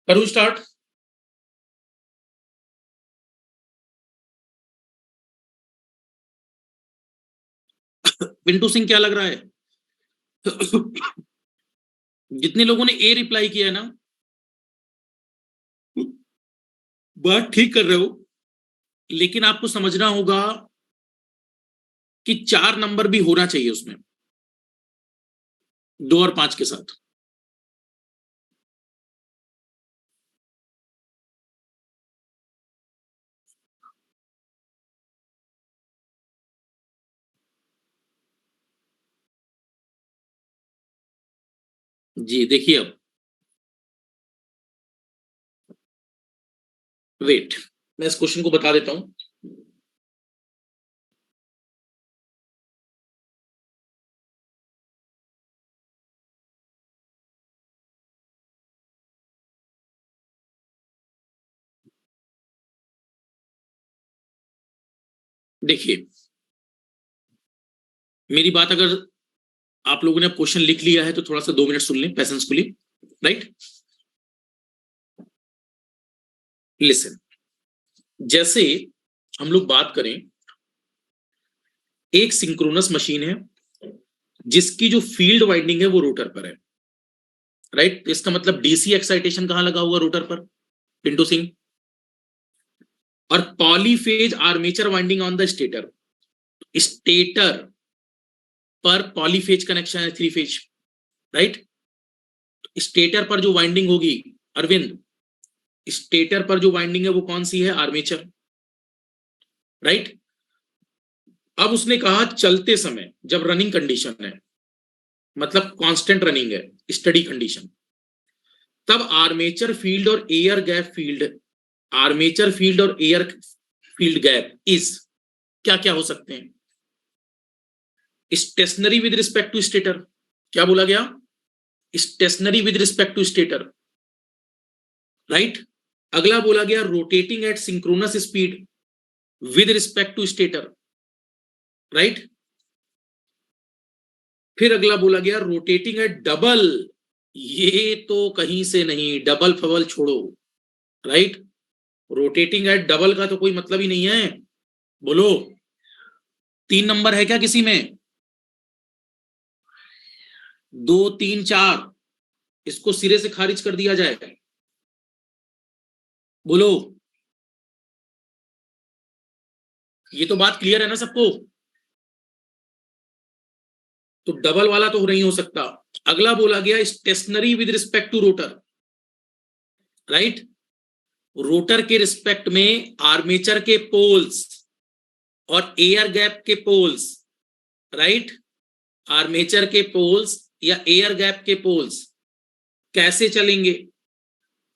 करूं स्टार्ट? पिंटू सिंह क्या लग रहा है? जितने लोगों ने ए रिप्लाई किया है ना, बात ठीक कर रहे हो, लेकिन आपको समझना होगा कि 4 नंबर भी होना चाहिए उसमें, 2 और 5 के साथ। जी देखिए, अब वेट, मैं इस क्वेश्चन को बता देता हूं। देखिए, मेरी बात अगर आप लोगों ने क्वेश्चन लिख लिया है तो थोड़ा सा 2 मिनट सुन लें पैसेंसफुली, राइट? लिसन, जैसे हम लोग बात करें, एक सिंक्रोनस मशीन है जिसकी जो फील्ड वाइंडिंग है वो रोटर पर है, राइट? तो इसका मतलब डीसी एक्साइटेशन कहां लगा हुआ? रोटर पर, पिंटू सिंह। और polyphase armature winding on the stator, stator पर पॉलीफेज कनेक्शन है, 3 फेज, राइट? स्टेटर पर जो वाइंडिंग होगी, अरविंद, स्टेटर पर जो वाइंडिंग है वो कौन सी है? Armature, right? अब उसने कहा चलते समय, जब रनिंग कंडीशन है, मतलब कांस्टेंट रनिंग है, स्टडी कंडीशन, तब आर्मेचर फील्ड और air gap field, armature field और एयर फील्ड गैप इज, क्या क्या हो सकते हैं? Stationary with respect to stator, क्या बोला गया? Stationary with respect to stator, right? अगला बोला गया rotating at synchronous speed with respect to stator, right? फिर अगला बोला गया रोटेटिंग एट डबल, ये तो कहीं से नहीं, डबल फबल छोड़ो, राइट? रोटेटिंग एट डबल का तो कोई मतलब ही नहीं है, बोलो। 3 नंबर है क्या किसी में? 2 3 4, इसको सिरे से खारिज कर दिया जाए। बोलो, ये तो बात क्लियर है ना सबको? तो डबल वाला तो नहीं हो सकता। अगला बोला गया stationary with respect to rotor, right? Rotor के रिस्पेक्ट में आर्मेचर के पोल्स और एयर गैप के पोल्स, राइट? आर्मेचर के पोल्स या एयर गैप के पोल्स कैसे चलेंगे,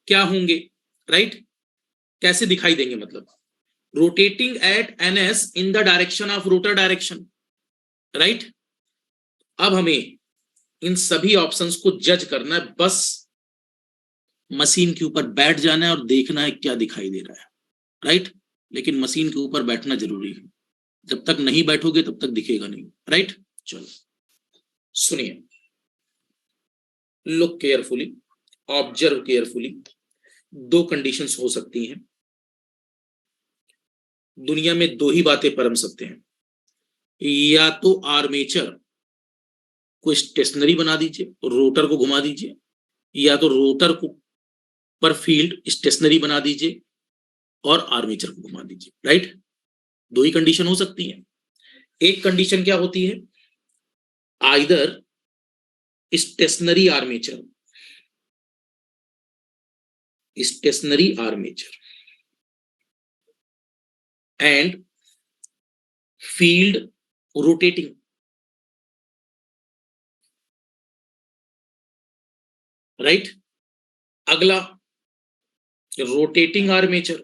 क्या होंगे, राइट? कैसे दिखाई देंगे, मतलब rotating at NS in the direction of rotor direction, right? अब हमें इन सभी ऑप्शंस को जज करना है, बस मशीन के ऊपर बैठ जाना है और देखना है क्या दिखाई दे रहा है, राइट? लेकिन मशीन के ऊपर बैठना जरूरी है, जब तक नहीं बैठोगे तब तक दिखेगा नहीं, राइट? चलो सुनिए, लुक केयरफुली, ऑब्जर्व केयरफुली। दो कंडीशंस हो सकती हैं दुनिया में, दो ही बातें परम सत्य हैं, या तो आर्मेचर को स्टेशनरी बना दीजिए, रोटर को घुमा दीजिए, या तो रोटर को पर फील्ड स्टेशनरी बना दीजिए और आर्मेचर को घुमा दीजिए, राइट? दो ही कंडीशन हो सकती है। एक कंडीशन क्या होती है, either stationary armature, stationary armature and field rotating, right? अगला rotating armature,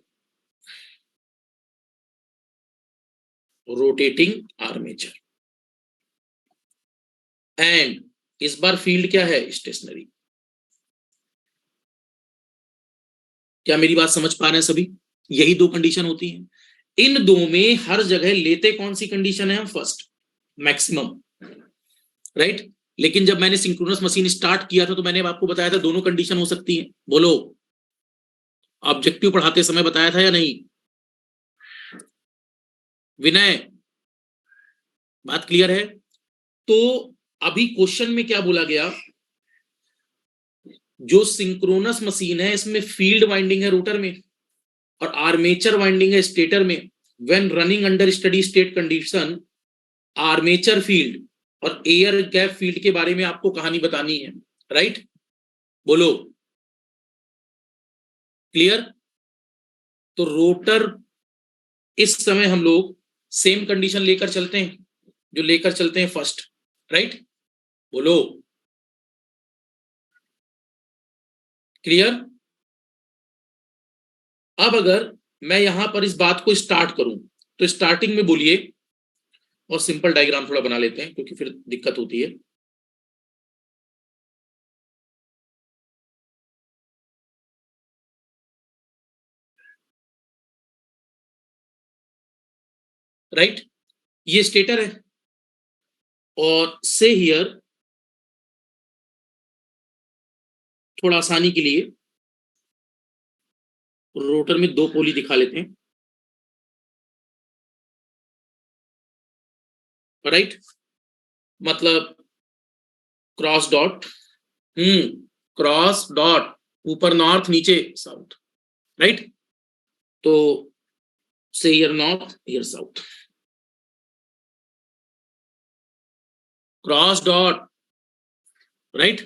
rotating armature and इस बार फील्ड क्या है, स्टेशनरी। क्या मेरी बात समझ पा रहे हैं सभी? यही दो कंडीशन होती हैं। इन दो में हर जगह लेते कौन सी कंडीशन है हम, फर्स्ट, मैक्सिमम, राइट? लेकिन जब मैंने सिंक्रोनस मशीन स्टार्ट किया था तो मैंने आपको बताया था दोनों कंडीशन हो सकती है। बोलो, ऑब्जेक्टिव पढ़ाते समय बताया था या नहीं? विनय, बात क्लियर है? तो अभी क्वेश्चन में क्या बोला गया, जो सिंक्रोनस मशीन है इसमें फील्ड वाइंडिंग है रोटर में और आर्मेचर वाइंडिंग है स्टेटर में। When running under steady state condition, armature field और एयर गैप फील्ड के बारे में आपको कहानी बतानी है, राइट? बोलो, क्लियर? तो रोटर इस समय हम लोग सेम कंडीशन लेकर चलते हैं जो लेकर चलते हैं फर्स्ट, राइट? बोलो, क्लियर? अब अगर मैं यहां पर इस बात को स्टार्ट करूं तो स्टार्टिंग में बोलिए, और सिंपल डायग्राम थोड़ा बना लेते हैं क्योंकि फिर दिक्कत होती है। राइट? ये स्टेटर है और से हियर, थोड़ा आसानी के लिए रोटर में दो पोली दिखा लेते हैं, राइट? मतलब क्रॉस डॉट, क्रॉस डॉट, ऊपर नॉर्थ नीचे साउथ, राइट? तो से here north, here south, cross dot, right?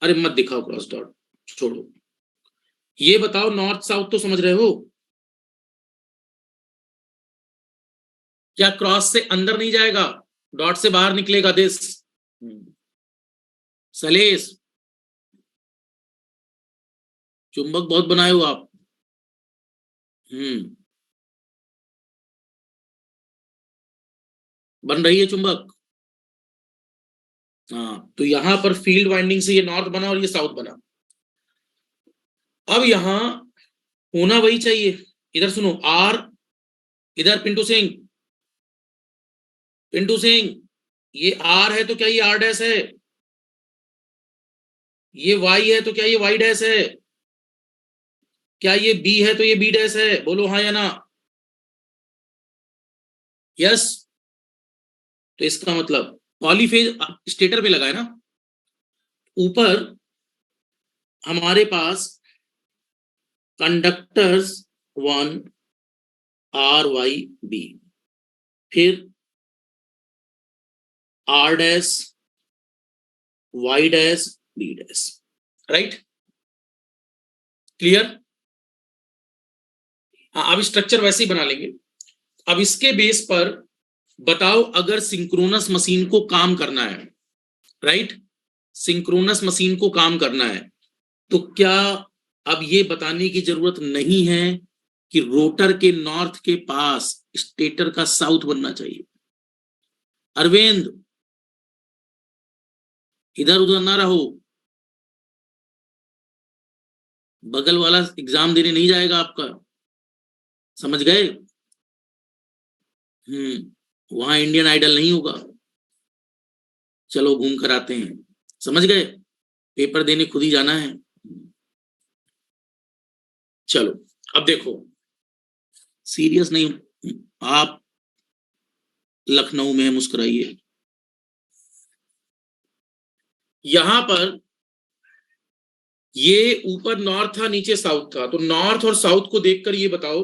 अरे मत दिखाओ क्रॉस डॉट, छोड़ो। ये बताओ नॉर्थ साउथ तो समझ रहे हो? क्या क्रॉस से अंदर नहीं जाएगा, डॉट से बाहर निकलेगा दिस? सलेस, चुंबक बहुत बनाए हो आप। बन रही है चुंबक। हाँ, तो यहां पर फील्ड वाइंडिंग से ये नॉर्थ बना और ये साउथ बना। अब यहां होना वही चाहिए। इधर सुनो, आर, इधर पिंटू सिंह, पिंटू सिंह, ये आर है तो क्या ये आर डैश है? ये वाई है तो क्या ये वाई डैश है? क्या ये बी है तो ये बी डैश है? बोलो हाँ या ना। यस। तो इसका मतलब पॉलीफेज स्टेटर पे लगा है ना। ऊपर हमारे पास कंडक्टर्स 1 आर वाई बी, फिर R dash Y dash B dash, right? Clear? हाँ, अब स्ट्रक्चर वैसे ही बना लेंगे। अब इसके बेस पर बताओ, अगर सिंक्रोनस मशीन को काम करना है, राइट, सिंक्रोनस मशीन को काम करना है, तो क्या अब ये बताने की जरूरत नहीं है कि रोटर के नॉर्थ के पास स्टेटर का साउथ बनना चाहिए? अरविंद, इधर उधर ना रहो, बगल वाला एग्जाम देने नहीं जाएगा आपका, समझ गए? वहां इंडियन आइडल नहीं होगा। चलो घूम कर आते हैं, समझ गए? पेपर देने खुद ही जाना है। चलो अब देखो, सीरियस नहीं, आप लखनऊ में मुस्कुराइए। यहां पर ये ऊपर नॉर्थ था, नीचे साउथ था, तो नॉर्थ और साउथ को देखकर ये बताओ,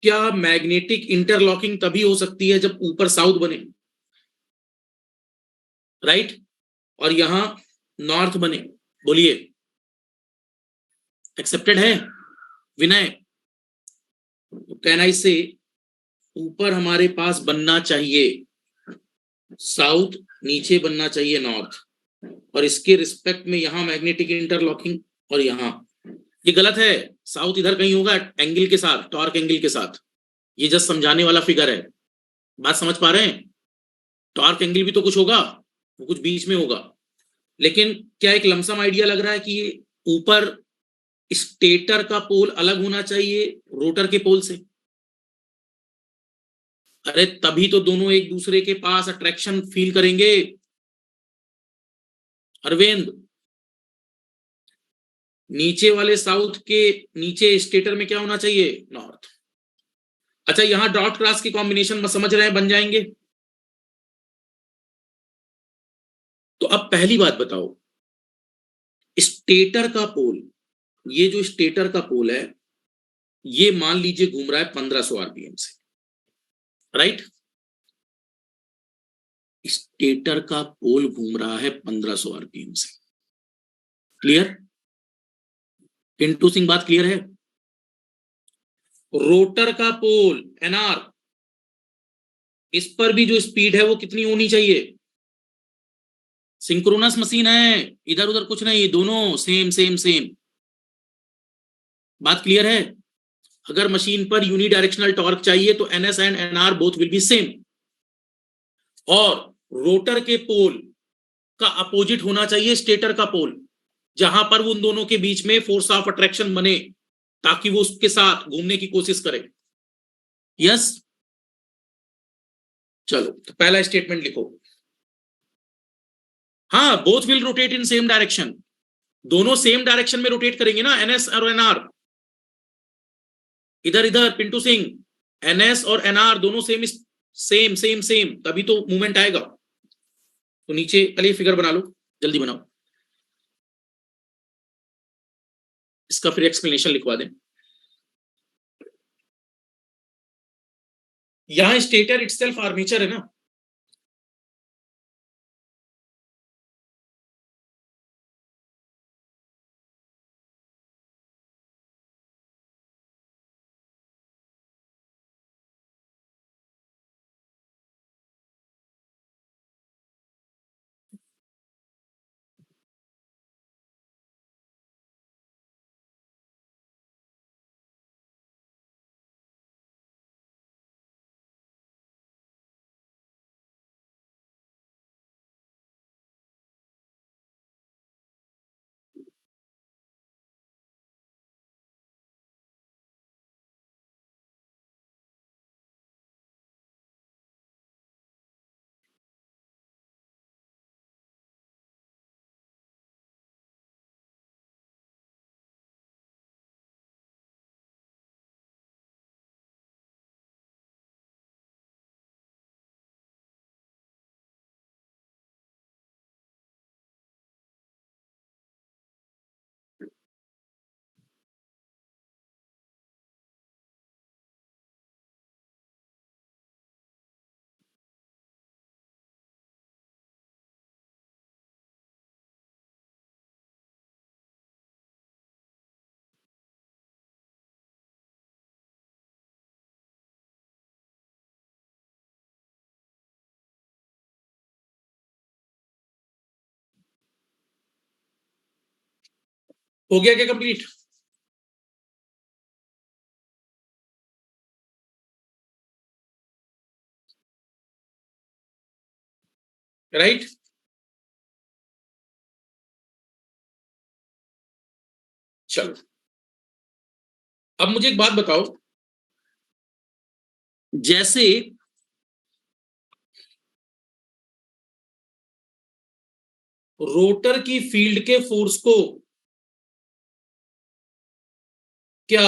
क्या मैग्नेटिक इंटरलॉकिंग तभी हो सकती है जब ऊपर साउथ बने, राइट? और यहां नॉर्थ बने? बोलिए, एक्सेप्टेड है विनय? कहना इससे ऊपर हमारे पास बनना चाहिए साउथ, नीचे बनना चाहिए नॉर्थ, और इसके रिस्पेक्ट में यहां मैग्नेटिक इंटरलॉकिंग, और यहां ये गलत है। साउथ इधर कहीं होगा एंगल के साथ, टॉर्क एंगल के साथ। ये जस्ट समझाने वाला फिगर है, बात समझ पा रहे हैं? टॉर्क एंगल भी तो कुछ होगा, वो कुछ बीच में होगा। लेकिन क्या एक लमसम आइडिया लग रहा है कि ऊपर स्टेटर का पोल अलग होना चाहिए रोटर के पोल से? अरे तभी तो दोनों एक दूसरे के पास अट्रैक्शन फील करेंगे अरविंद। नीचे वाले साउथ के नीचे स्टेटर में क्या होना चाहिए? नॉर्थ। अच्छा, यहां डॉट क्लास की कॉम्बिनेशन समझ रहे हैं, बन जाएंगे। तो अब पहली बात बताओ, स्टेटर का पोल, ये जो स्टेटर का पोल है, ये मान लीजिए घूम रहा है 1500 आरपीएम से, राइट? स्टेटर का पोल घूम रहा है 1500 आरपीएम से। क्लियर? पिंटू सिंह, बात क्लियर है? रोटर का पोल एनआर, इस पर भी जो स्पीड है वो कितनी होनी चाहिए? सिंक्रोनस मशीन है, इधर उधर कुछ नहीं, दोनों सेम सेम सेम। बात क्लियर है? अगर मशीन पर यूनिडायरेक्शनल टॉर्क चाहिए तो NS and NR both will be same. और रोटर के पोल का अपोजिट होना चाहिए स्टेटर का पोल, जहां पर उन दोनों के बीच में फोर्स ऑफ अट्रैक्शन बने, ताकि वो उसके साथ घूमने की कोशिश करे। यस? चलो तो पहला स्टेटमेंट लिखो। हाँ, both will rotate in same direction, दोनों सेम डायरेक्शन में रोटेट करेंगे ना, एनएस और एनआर। इधर इधर पिंटू सिंह, एनएस और एनआर दोनों सेम सेम सेम सेम, तभी तो मूवमेंट आएगा। तो नीचे पहले फिगर बना लो, जल्दी बनाओ, इसका फिर एक्सप्लेनेशन लिखवा दें। यहां स्टेटर इटसेल्फ आर्मेचर है ना, हो गया क्या कंप्लीट? राइट? चलो, अब मुझे एक बात बताओ, जैसे रोटर की फील्ड के फोर्स को क्या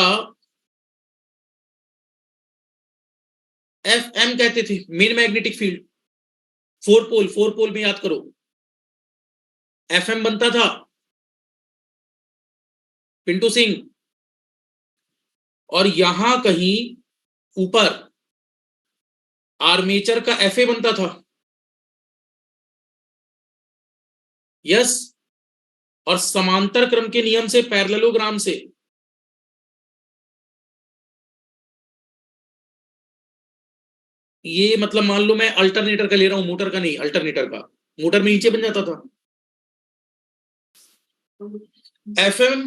एफ एम कहते थे, main magnetic field, four pole में याद करो, एफ एम बनता था पिंटू सिंह, और यहां कहीं ऊपर आर्मेचर का एफ ए बनता था। यस, और समांतर क्रम के नियम से, पैरेललोग्राम से ये मतलब मान लो मैं अल्टरनेटर का ले रहा हूं, मोटर का नहीं, अल्टरनेटर का, मोटर में नीचे बन जाता था एफ एम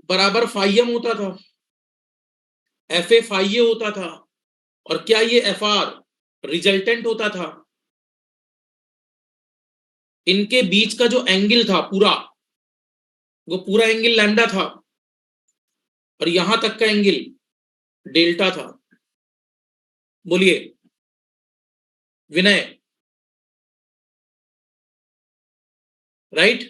बराबर फाई एम होता था, एफ ए फाई ए होता था, और क्या ये एफ आर रिजल्टेंट होता था। इनके बीच का जो एंगल था पूरा, वो पूरा एंगल लैम्डा था, और यहां तक का एंगल डेल्टा था। बोलिए विनय, राइट?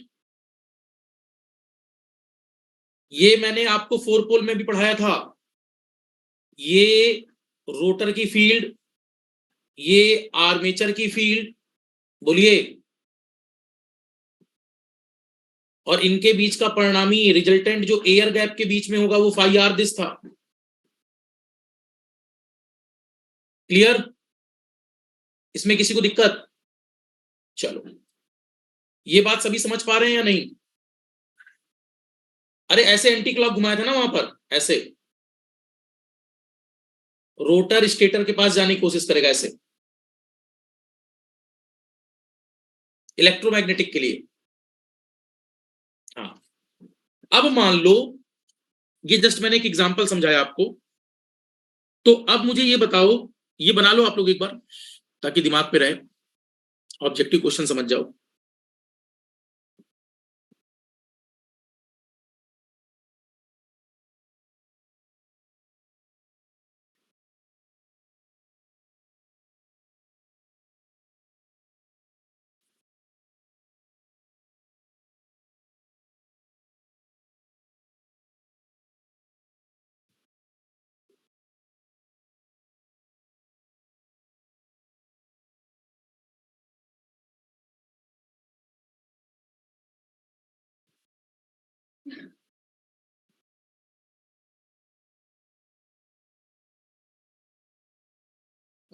ये मैंने आपको फोर पोल में भी पढ़ाया था, ये रोटर की फील्ड, ये आर्मेचर की फील्ड, बोलिए, और इनके बीच का परिणामी रिजल्टेंट जो एयर गैप के बीच में होगा वो फाई आर दिस था। क्लियर? इसमें किसी को दिक्कत? चलो, ये बात सभी समझ पा रहे हैं या नहीं? अरे ऐसे एंटी क्लॉक घुमाया था ना वहां पर, ऐसे रोटर स्टेटर के पास जाने की कोशिश करेगा ऐसे, इलेक्ट्रोमैग्नेटिक के लिए। हाँ, अब मान लो, ये जस्ट मैंने एक एग्जांपल समझाया आपको, तो अब मुझे ये बताओ, ये बना लो आप लोग एक बार ताकि दिमाग पे रहे, ऑब्जेक्टिव क्वेश्चन समझ जाओ।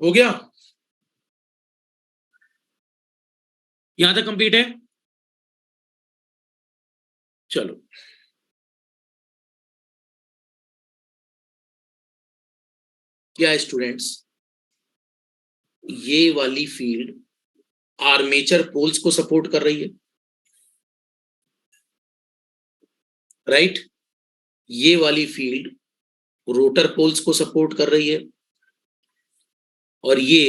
हो गया? यहां तक कंप्लीट है? चलो, क्या स्टूडेंट्स, ये वाली फील्ड आर्मेचर पोल्स को सपोर्ट कर रही है, राइट? ये वाली फील्ड रोटर पोल्स को सपोर्ट कर रही है, और ये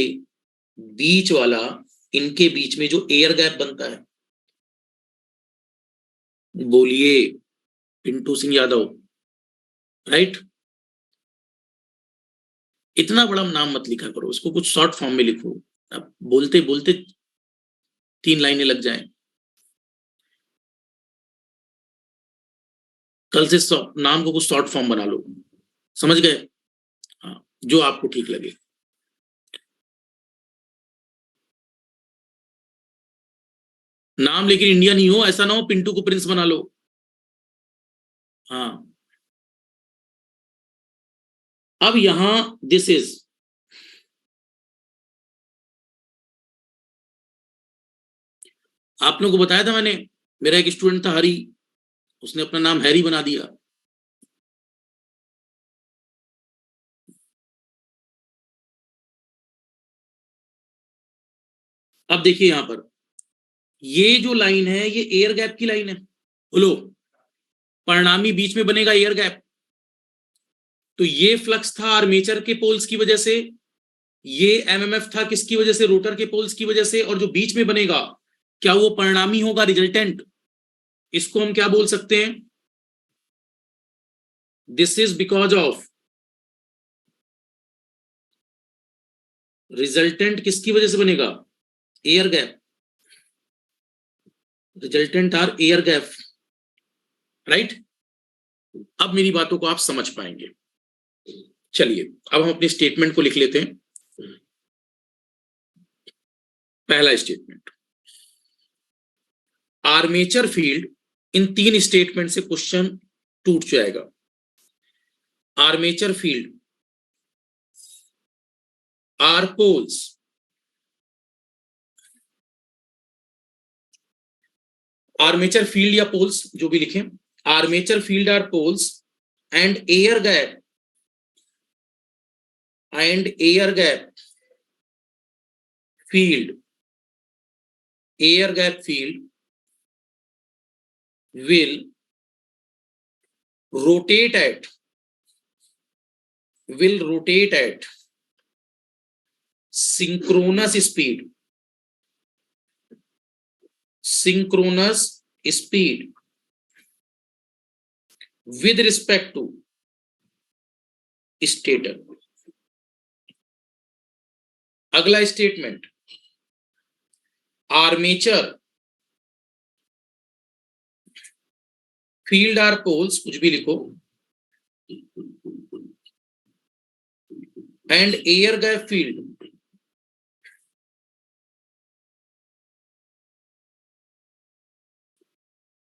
बीच वाला, इनके बीच में जो एयर गैप बनता है, बोलिए पिंटू सिंह यादव, राइट? इतना बड़ा नाम मत लिखा करो, उसको कुछ शॉर्ट फॉर्म में लिखो, अब बोलते बोलते 3 लाइनें लग जाएं। कल से नाम को कुछ शॉर्ट फॉर्म बना लो, समझ गए? हाँ, जो आपको ठीक लगे। नाम लेकिन इंडियन ही हो, ऐसा ना हो पिंटू को प्रिंस बना लो। हाँ, अब यहां दिस इज, आप लोगों को बताया था मैंने, मेरा एक स्टूडेंट था हरी, उसने अपना नाम हैरी बना दिया। अब देखिए यहां पर, ये जो लाइन है ये एयर गैप की लाइन है, बोलो, परिणामी बीच में बनेगा एयर गैप। तो ये फ्लक्स था आर्मेचर के पोल्स की वजह से, ये एमएमएफ था किसकी वजह से, रोटर के पोल्स की वजह से, और जो बीच में बनेगा क्या वो परिणामी होगा, रिजल्टेंट। इसको हम क्या बोल सकते हैं, this is because of, resultant किसकी वजह से बनेगा, air gap, resultant R air gap, right. अब मेरी बातों को आप समझ पाएंगे। चलिए अब हम अपने स्टेटमेंट को लिख लेते हैं। पहला स्टेटमेंट, आर्मेचर फील्ड, इन 3 स्टेटमेंट से क्वेश्चन टूट जाएगा। Armature field are poles, armature field या पोल्स जो भी लिखें, armature field are poles and air gap, field, air gap field will rotate at synchronous speed with respect to stator। अगला statement, armature field are poles, कुछ भी लिखो, and air gap field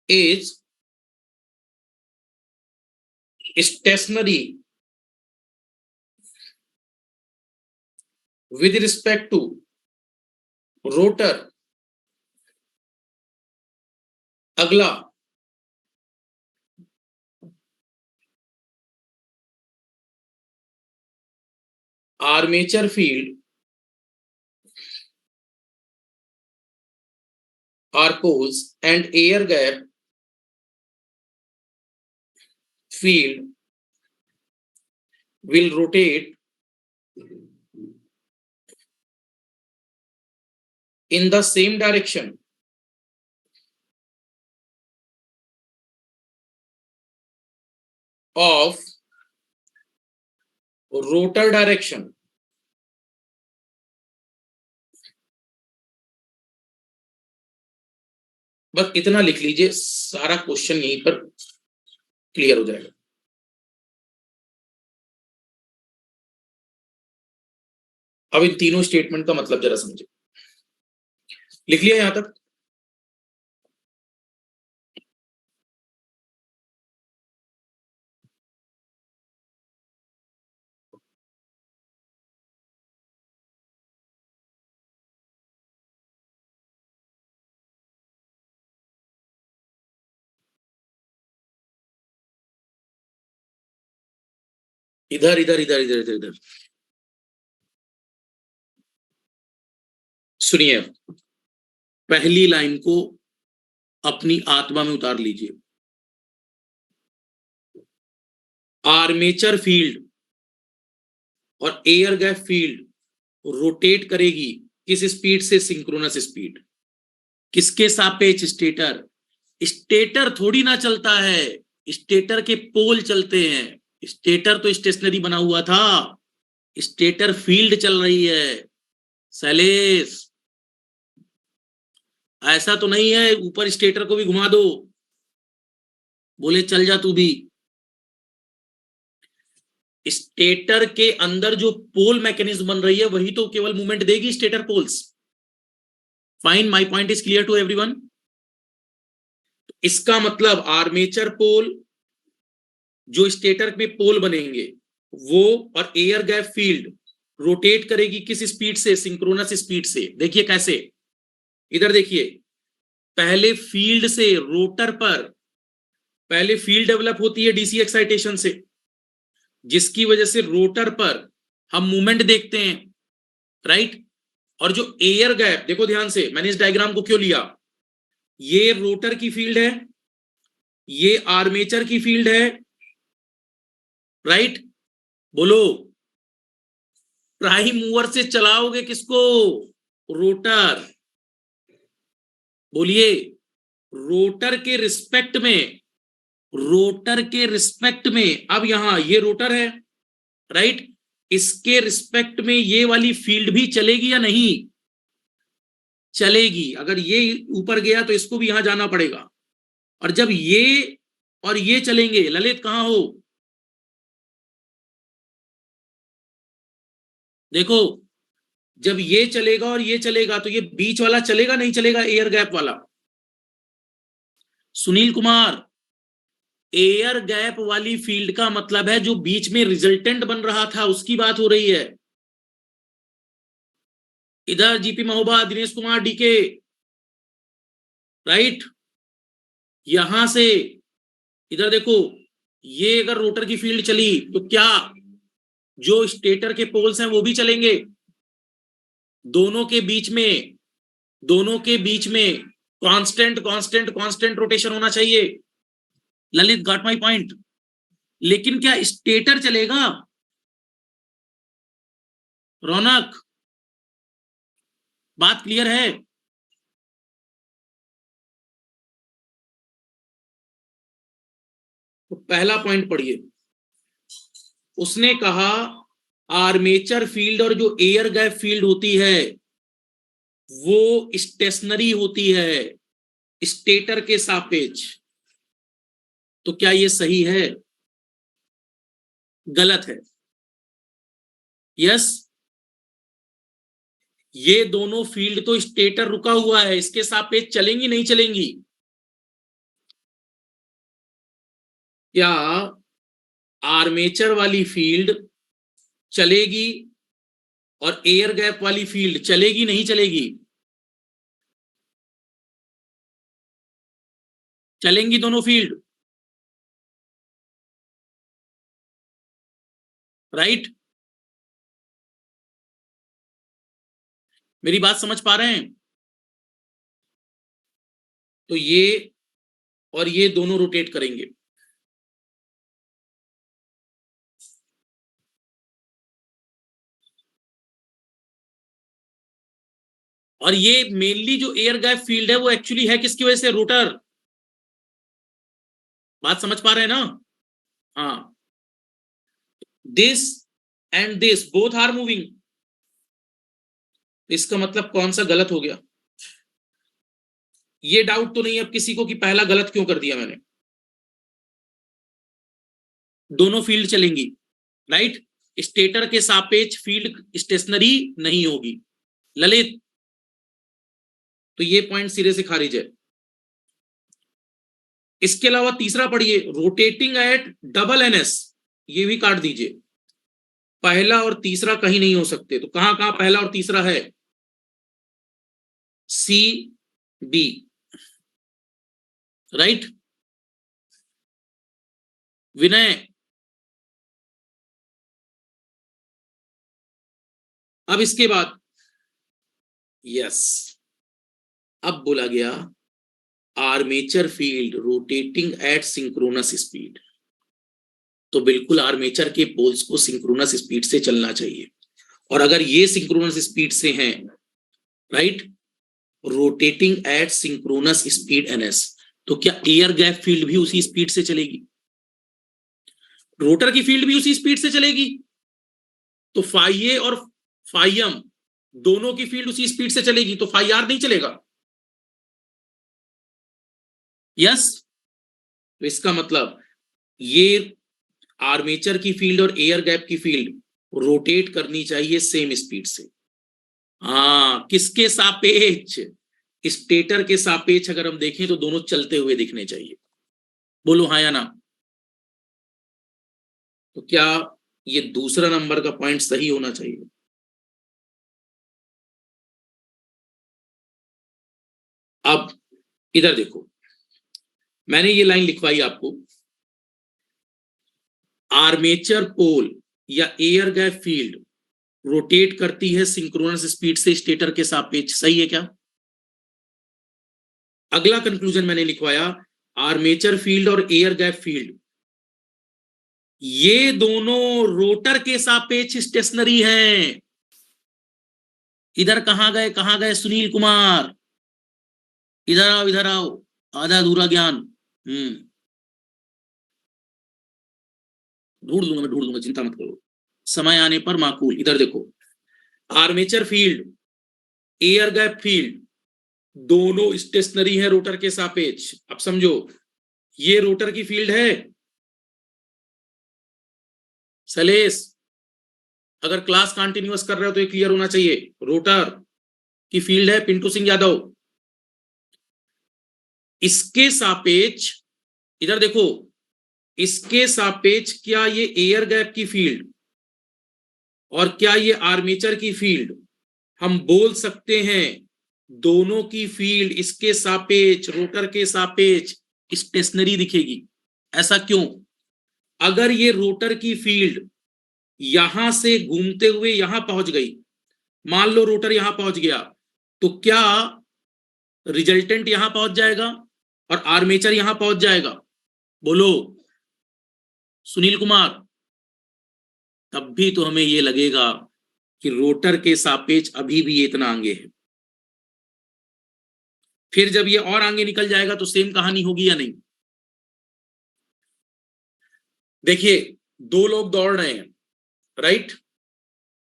is stationary with respect to rotor। अगला, armature field are poles and air gap field will rotate in the same direction of rotor direction। बस इतना लिख लीजिए, सारा क्वेश्चन यहीं पर क्लियर हो जाएगा। अब इन तीनों स्टेटमेंट का मतलब जरा समझिए, लिख लिया यहां तक। इधर इधर इधर इधर इधर इधर सुनिए, पहली लाइन को अपनी आत्मा में उतार लीजिए। आर्मेचर फील्ड और एयर गैप फील्ड रोटेट करेगी किस स्पीड से, सिंक्रोनस स्पीड। किसके सापेक्ष, स्टेटर। स्टेटर थोड़ी ना चलता है, स्टेटर के पोल चलते हैं। स्टेटर तो स्टेशनरी बना हुआ था, स्टेटर फील्ड चल रही है। शैलेश, ऐसा तो नहीं है ऊपर स्टेटर को भी घुमा दो, बोले चल जा तू भी। स्टेटर के अंदर जो पोल मैकेनिज्म बन रही है वही तो केवल मूवमेंट देगी, stator poles. Fine, my point is clear to everyone. इसका मतलब आर्मेचर पोल, जो स्टेटर में पोल बनेंगे वो, और एयर गैप फील्ड रोटेट करेगी किस स्पीड से, सिंक्रोनस स्पीड से। देखिए कैसे, इधर देखिए, पहले फील्ड से रोटर पर पहले फील्ड डेवलप होती है डीसी एक्साइटेशन से, जिसकी वजह से रोटर पर हम मूवमेंट देखते हैं, राइट। और जो एयर गैप, देखो ध्यान से, मैंने इस डायग्राम को क्यों लिया, ये रोटर की फील्ड है ये आर्मेचर की फील्ड है, राइट? बोलो, प्राइम मूवर से चलाओगे किसको? रोटर। बोलिए, रोटर के रिस्पेक्ट में, रोटर के रिस्पेक्ट में, अब यहां ये रोटर है, राइट? इसके रिस्पेक्ट में ये वाली फील्ड भी चलेगी या नहीं? चलेगी। अगर ये ऊपर गया तो इसको भी यहां जाना पड़ेगा, और जब ये और ये चलेंगे, ललित कहां हो? देखो, जब ये चलेगा और ये चलेगा तो ये बीच वाला चलेगा नहीं चलेगा? एयर गैप वाला। सुनील कुमार, एयर गैप वाली फील्ड का मतलब है जो बीच में रिजल्टेंट बन रहा था उसकी बात हो रही है। इधर GP Mahoba, Dinesh Kumar, DK, right? यहां से इधर देखो, ये अगर रोटर की फील्ड चली तो क्या जो स्टेटर के पोल्स हैं वो भी चलेंगे? दोनों के बीच में, दोनों के बीच में कांस्टेंट कांस्टेंट कांस्टेंट रोटेशन होना चाहिए। Lalit got my point? लेकिन क्या स्टेटर चलेगा? रौनक, बात क्लियर है? तो पहला पॉइंट पढ़िए, उसने कहा आर्मेचर फील्ड और जो एयर गैप फील्ड होती है वो स्टेशनरी होती है स्टेटर के सापेक्ष। तो क्या ये सही है? गलत है। यस, ये दोनों फील्ड तो स्टेटर रुका हुआ है, इसके सापेक्ष चलेंगी नहीं चलेंगी? क्या आर्मेचर वाली फील्ड चलेगी और एयर गैप वाली फील्ड चलेगी नहीं चलेगी? चलेंगी दोनों फील्ड, राइट? मेरी बात समझ पा रहे हैं? तो ये और ये दोनों रोटेट करेंगे। और ये मेनली जो एयर गैप फील्ड है वो एक्चुअली है किसकी वजह से? रोटर। बात समझ पा रहे हैं ना? हाँ, this and this both are moving. इसका मतलब कौन सा गलत हो गया? ये डाउट तो नहीं अब किसी को कि पहला गलत क्यों कर दिया मैंने? दोनों फील्ड चलेंगी, राइट? स्टेटर के सापेक्ष फील्ड स्टेशनरी नहीं होगी। ललित, तो ये पॉइंट सिरे से खारिज है। इसके अलावा तीसरा पढ़िए, रोटेटिंग एट डबल एनएस, ये भी काट दीजिए। पहला और तीसरा कहीं नहीं हो सकते, तो कहां कहां पहला और तीसरा है? C D, right? विनय, अब इसके बाद यस, अब बोला गया armature field rotating at synchronous speed. तो बिल्कुल आर्मेचर के पोल्स को सिंक्रोनस स्पीड से चलना चाहिए, और अगर ये सिंक्रोनस स्पीड से हैं, right, rotating at synchronous speed NS, तो क्या एयर गैप फील्ड भी उसी स्पीड से चलेगी? रोटर की फील्ड भी उसी स्पीड से चलेगी, तो फाई ए और फाई एम दोनों की फील्ड उसी स्पीड से चलेगी, तो फाई आर नहीं चलेगा? यस। तो इसका मतलब ये आर्मेचर की फील्ड और एयर गैप की फील्ड रोटेट करनी चाहिए सेम स्पीड से। हाँ, किसके सापेक्ष? स्टेटर के सापेक्ष अगर हम देखें तो दोनों चलते हुए दिखने चाहिए। बोलो हाँ या ना? तो क्या ये दूसरा नंबर का पॉइंट सही होना चाहिए? अब इधर देखो, मैंने ये लाइन लिखवाई आपको, आर्मेचर पोल या एयर गैप फील्ड रोटेट करती है सिंक्रोनस स्पीड से स्टेटर के सापेक्ष। सही है क्या? अगला कंक्लूजन मैंने लिखवाया, आर्मेचर फील्ड और एयर गैप फील्ड, ये दोनों रोटर के सापेक्ष स्टेशनरी हैं। इधर कहां गए सुनील कुमार, इधर आओ इधर आओ, आधा अधूरा ज्ञान। ढूंढ दूंगा चिंता मत करो, समय आने पर माकूल। इधर देखो, armature field, air gap field दोनों स्टेशनरी है रोटर के सापेक्ष। अब समझो, ये रोटर की फील्ड है सलेस, अगर क्लास कंटिन्यूअस कर रहे हो तो ये क्लियर होना चाहिए, रोटर की फील्ड है पिंटू सिंह यादव। इसके सापेक्ष, इधर देखो, इसके सापेक्ष क्या ये एयर गैप की फील्ड और क्या ये आर्मेचर की फील्ड, हम बोल सकते हैं दोनों की फील्ड इसके सापेक्ष, रोटर के सापेक्ष स्टेशनरी दिखेगी। ऐसा क्यों? अगर ये रोटर की फील्ड यहां से घूमते हुए यहां पहुंच गई, मान लो रोटर यहां पहुंच गया, तो क्या रिजल्टेंट यहां पहुंच जाएगा और आर्मेचर यहां पहुंच जाएगा? बोलो सुनील कुमार। तब भी तो हमें यह लगेगा कि रोटर के सापेक्ष अभी भी ये इतना आगे है। फिर जब ये और आगे निकल जाएगा तो सेम कहानी होगी या नहीं? देखिए, दो लोग दौड़ रहे हैं, राइट,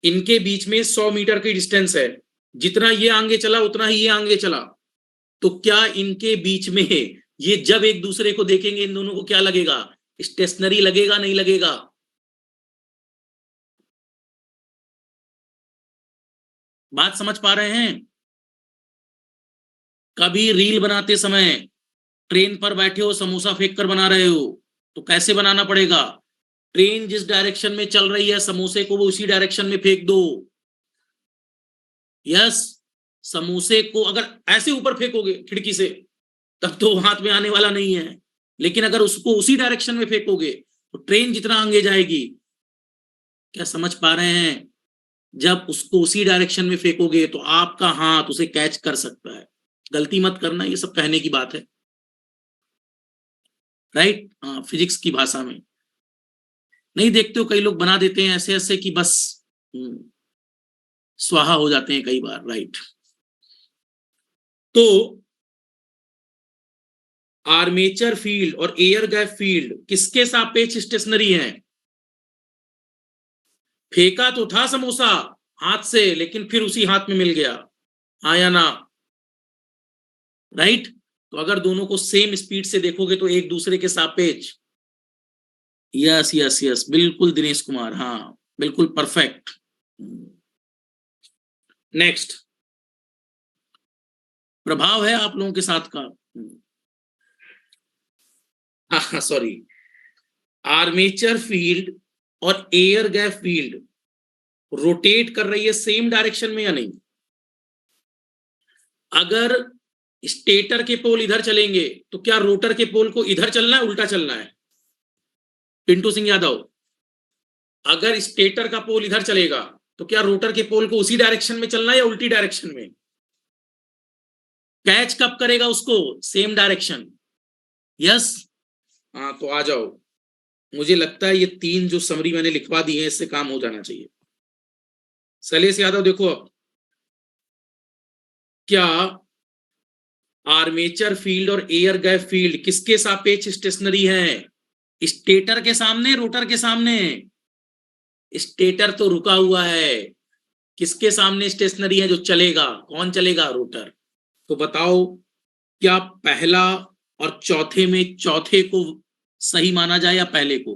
इनके बीच में 100 मीटर की डिस्टेंस है, जितना ये आगे चला उतना ही ये आगे चला, तो क्या इनके बीच में ये जब एक दूसरे को देखेंगे इन दोनों को क्या लगेगा? स्टेशनरी लगेगा नहीं लगेगा? बात समझ पा रहे हैं? कभी रील बनाते समय ट्रेन पर बैठे हो, समोसा फेंक कर बना रहे हो, तो कैसे बनाना पड़ेगा? ट्रेन जिस डायरेक्शन में चल रही है, समोसे को वो उसी डायरेक्शन में फेंक दो। यस, समोसे को अगर ऐसे ऊपर फेंकोगे खिड़की से तब तो हाथ में आने वाला नहीं है, लेकिन अगर उसको उसी डायरेक्शन में फेंकोगे तो ट्रेन जितना आगे जाएगी। क्या समझ पा रहे हैं? जब उसको उसी डायरेक्शन में फेंकोगे तो आपका हाथ उसे कैच कर सकता है। गलती मत करना, ये सब कहने की बात है, राइट? हाँ, फिजिक्स की भाषा में। नहीं देखते हो, कई लोग बना देते हैं ऐसे ऐसे कि बस स्वाहा हो जाते हैं कई बार, राइट? तो आर्मेचर फील्ड और एयर गैप फील्ड किसके सापेक्ष स्टेशनरी हैं? फेंका तो था समोसा हाथ से, लेकिन फिर उसी हाथ में मिल गया, हाँ या ना? राइट? तो अगर दोनों को सेम स्पीड से देखोगे तो एक दूसरे के सापेक्ष। यस यस यस, बिल्कुल दिनेश कुमार, हाँ बिल्कुल परफेक्ट। नेक्स्ट, प्रभाव है आप लोगों के साथ का, हाँ सॉरी, आर्मेचर फील्ड और एयर गैप फील्ड रोटेट कर रही है सेम डायरेक्शन में या नहीं? अगर स्टेटर के पोल इधर चलेंगे तो क्या रोटर के पोल को इधर चलना है उल्टा चलना है? पिंटू सिंह यादव, अगर स्टेटर का पोल इधर चलेगा तो क्या रोटर के पोल को उसी डायरेक्शन में चलना है या उल्टी डायरेक्शन में? कैच कब करेगा उसको? Same direction. यस, हाँ तो आ जाओ। मुझे लगता है ये 3 जो समरी मैंने लिखवा दी है इससे काम हो जाना चाहिए। शैलेश यादव देखो, अब क्या आर्मेचर फील्ड और एयर गैप फील्ड किसके सापेक्ष स्टेशनरी है? स्टेटर के सामने, रोटर के सामने? स्टेटर तो रुका हुआ है, किसके सामने स्टेशनरी है जो चलेगा? कौन चलेगा? रोटर। तो बताओ, क्या पहला और चौथे में चौथे को सही माना जाए या पहले को?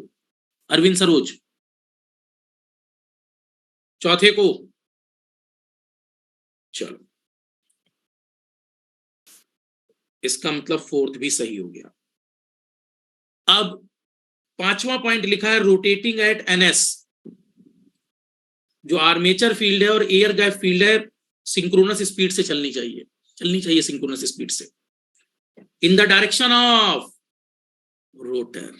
अरविंद सरोज, चौथे को। चलो, इसका मतलब फोर्थ भी सही हो गया। अब 5वां पॉइंट लिखा है रोटेटिंग एट एनएस। जो आर्मेचर फील्ड है और एयर गैप फील्ड है सिंक्रोनस स्पीड से चलनी चाहिए सिंक्रोनस स्पीड से, इन द डायरेक्शन ऑफ रोटर।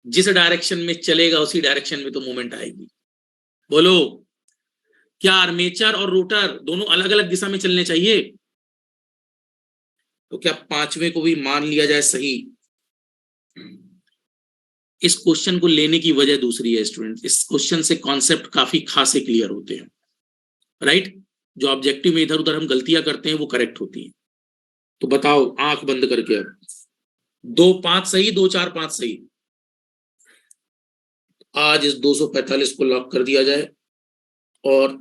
जिस डायरेक्शन में चलेगा उसी डायरेक्शन में तो मूवमेंट आएगी। बोलो, क्या आर्मेचर और रोटर दोनों अलग अलग दिशा में चलने चाहिए? तो क्या 5वें को भी मान लिया जाए सही? इस क्वेश्चन को लेने की वजह दूसरी है स्टूडेंट, इस क्वेश्चन से कॉन्सेप्ट काफी खासे क्लियर होते हैं, राइट? जो ऑब्जेक्टिव में इधर उधर हम गलतियां करते हैं वो करेक्ट होती हैं। तो बताओ आंख बंद करके, अब 2 5 सही, 2 4 5 सही। आज इस 245 को लॉक कर दिया जाए और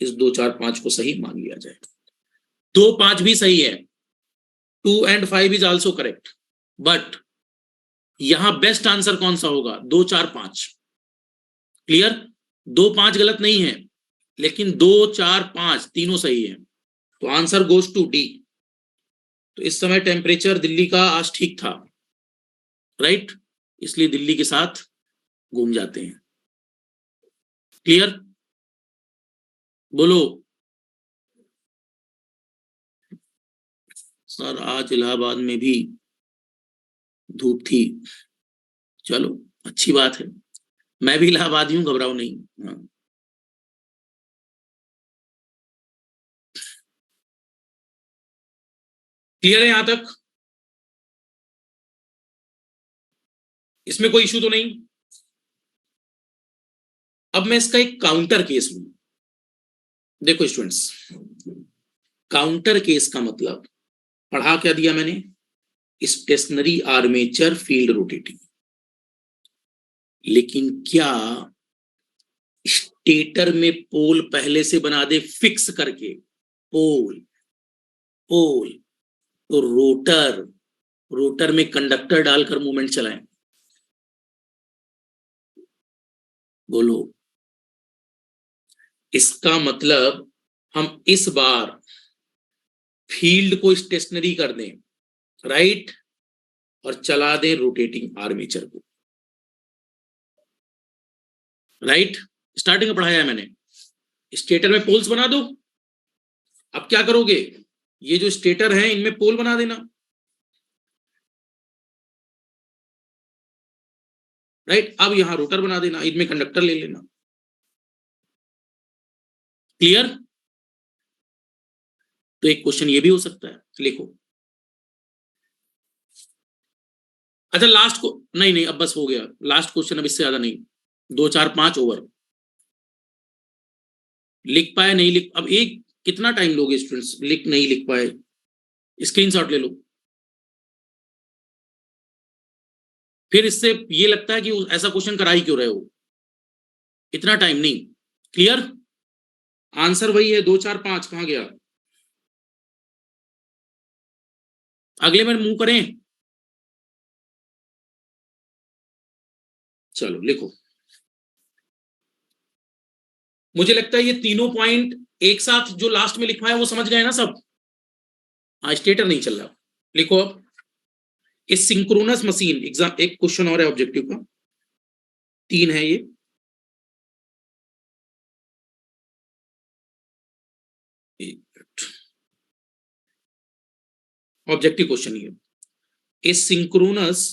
इस 2 4 5 को सही मान लिया जाए। 2 5 भी सही है, 2 and 5 is also correct, but यहां बेस्ट आंसर कौन सा होगा? 2 4 5। क्लियर? 2 5 गलत नहीं है, लेकिन 2 4 5 तीनों सही है, तो आंसर गोज टू डी। तो इस समय टेम्परेचर दिल्ली का आज ठीक था, राइट? इसलिए दिल्ली के साथ घूम जाते हैं। क्लियर? बोलो सर, आज इलाहाबाद में भी धूप थी। चलो अच्छी बात है, मैं भी इलाहाबादी हूं, घबराओ नहीं। हाँ। क्लियर है यहां तक? इसमें कोई इशू तो नहीं? अब मैं इसका एक काउंटर केस लूं। देखो स्टूडेंट्स, काउंटर केस का मतलब पढ़ा क्या दिया मैंने? Stationary armature field rotating. लेकिन क्या स्टेटर में पोल पहले से बना दे फिक्स करके? पोल पोल तो रोटर, रोटर में कंडक्टर डालकर मूवमेंट चलाएं? बोलो। इसका मतलब हम इस बार फील्ड को स्टेशनरी कर दें, राइट, और चला दें रोटेटिंग आर्मेचर को, राइट? स्टार्टिंग में पढ़ाया है मैंने, स्टेटर में पोल्स बना दो। अब क्या करोगे? ये जो स्टेटर है इनमें पोल बना देना, राइट? अब यहां रोटर बना देना, इनमें कंडक्टर ले लेना। क्लियर? तो एक क्वेश्चन ये भी हो सकता है, लिखो। अच्छा लास्ट को नहीं नहीं, अब बस हो गया लास्ट क्वेश्चन, अब इससे ज्यादा नहीं। 2 4 5 ओवर। लिख पाए नहीं लिख, अब एक कितना टाइम लोगे स्टूडेंट्स? लिख नहीं लिख पाए, स्क्रीनशॉट ले लो। फिर इससे ये लगता है कि ऐसा क्वेश्चन करा ही क्यों रहे हो, इतना टाइम नहीं। क्लियर? आंसर वही है, 2 4 5। कहां गया? अगले में मूव करें? चलो लिखो। मुझे लगता है ये तीनों पॉइंट एक साथ जो लास्ट में लिखवाया वो समझ गए ना सब? हाँ, स्टेटर नहीं चल रहा। लिखो अब, इस सिंक्रोनस मशीन एग्जाम, एक क्वेश्चन और है ऑब्जेक्टिव का, 3 है ये। ऑब्जेक्टिव क्वेश्चन ये, इस synchronous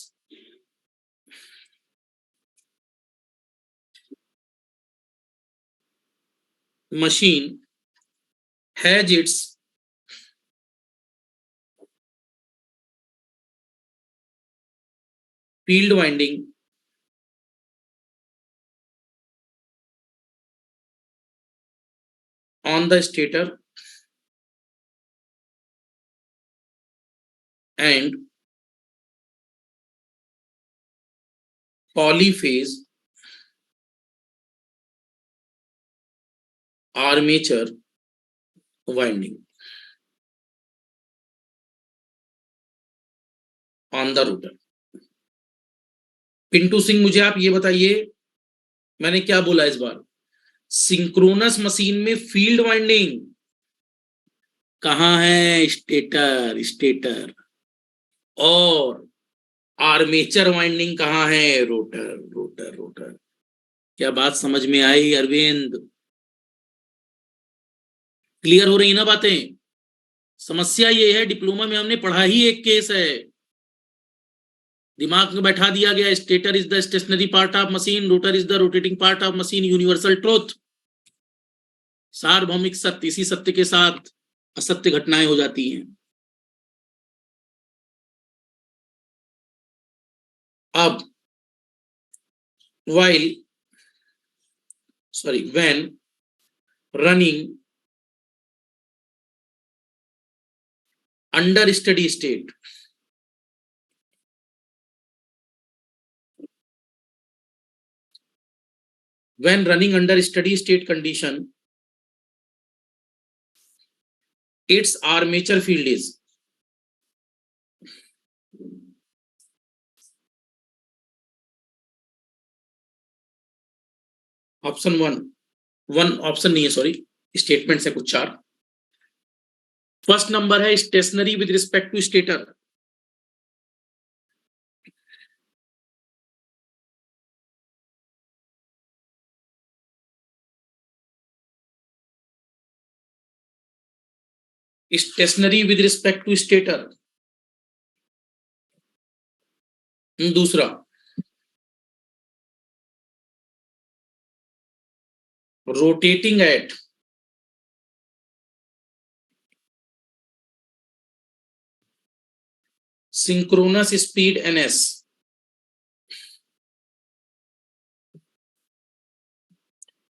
machine has its field winding on the stator and polyphase armature winding on the rotor। Pintu Singh, मुझे आप ये बताइए मैंने क्या बोला इस बार? सिंक्रोनस मशीन में फील्ड वाइंडिंग कहां है? Stator, stator. और आर्मेचर वाइंडिंग कहां है? Rotor, rotor, rotor. क्या बात समझ में आई अरविंद? क्लियर हो रही ना बातें? समस्या ये है, डिप्लोमा में हमने पढ़ा ही एक केस है, दिमाग में बैठा दिया गया, stator is the stationary part of machine, rotor is the rotating part of machine, universal truth, सार्वभौमिक सत्य। इसी सत्य के साथ असत्य घटनाएं हो जाती हैं। अब when running under steady state, condition, its armature field is option one option नहीं है, सॉरी, स्टेटमेंट्स है कुछ 4। फर्स्ट नंबर है stationary with respect to stator. Stationary with respect to stator. दूसरा rotating at synchronous speed ns,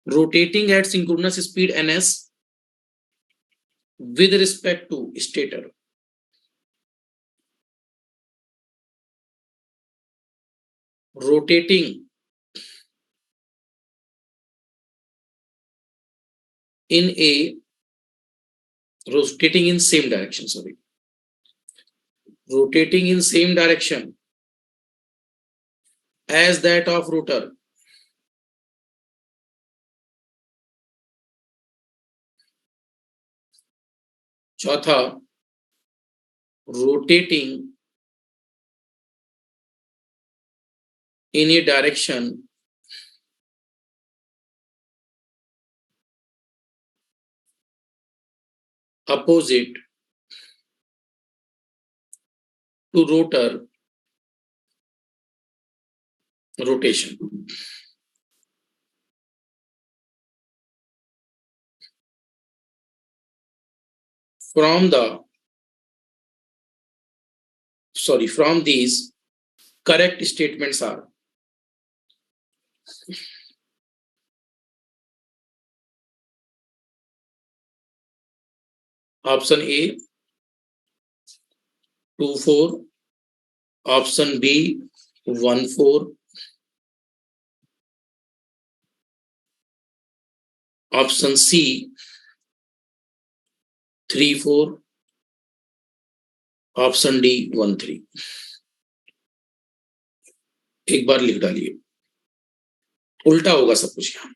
rotating at synchronous speed ns with respect to stator। rotating in same direction, rotating in same direction as that of rotor, चौथा rotating in a direction opposite to rotor rotation। From these correct statements are option A 2-4, option B 1-4, option C 3-4, option D 1-3। एक बार लिख डालिए, उल्टा होगा सब कुछ यहाँ।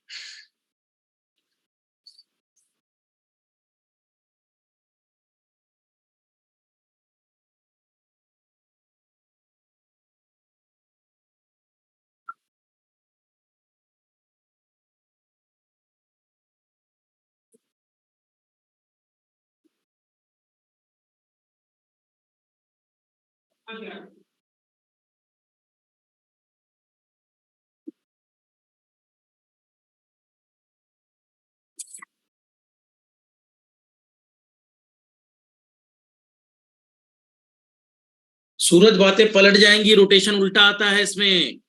सूरज, बातें पलट जाएंगी, रोटेशन उल्टा आता है इसमें।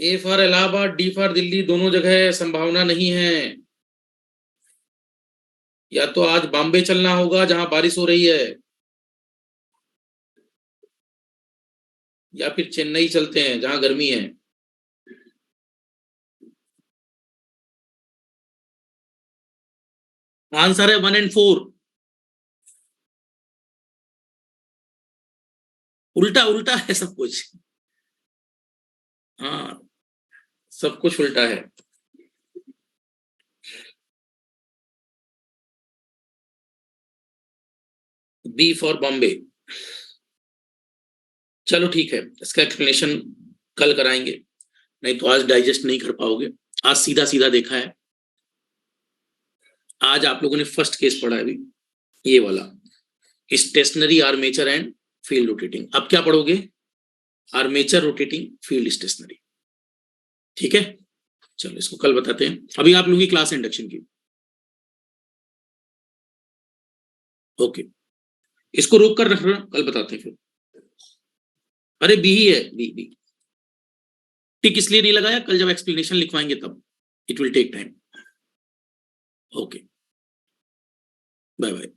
A for Allahabad, D for Delhi, दोनों जगह संभावना नहीं है। या तो आज बॉम्बे चलना होगा जहां बारिश हो रही है, या फिर चेन्नई चलते हैं जहां गर्मी है। आंसर है 1 और 4। उल्टा उल्टा है सब कुछ। हाँ, सब कुछ उल्टा है। B for Bombay. चलो ठीक है, इसका एक्सप्लेनेशन कल कराएंगे, नहीं तो आज डाइजेस्ट नहीं कर पाओगे। आज सीधा सीधा देखा है। आज आप लोगों ने फर्स्ट केस पढ़ा है अभी, ये वाला stationary armature and field rotating. अब क्या पढ़ोगे? Armature rotating, field stationary. ठीक है, चलो इसको कल बताते हैं। अभी आप लोगों की क्लास इंडक्शन की। ओके। इसको रोक कर रख रहा, कल बताते हैं फिर। अरे बी ही है, बी बी। टिक इसलिए नहीं लगाया, कल जब एक्सप्लेनेशन लिखवाएंगे तब, it will take time. Okay, bye bye.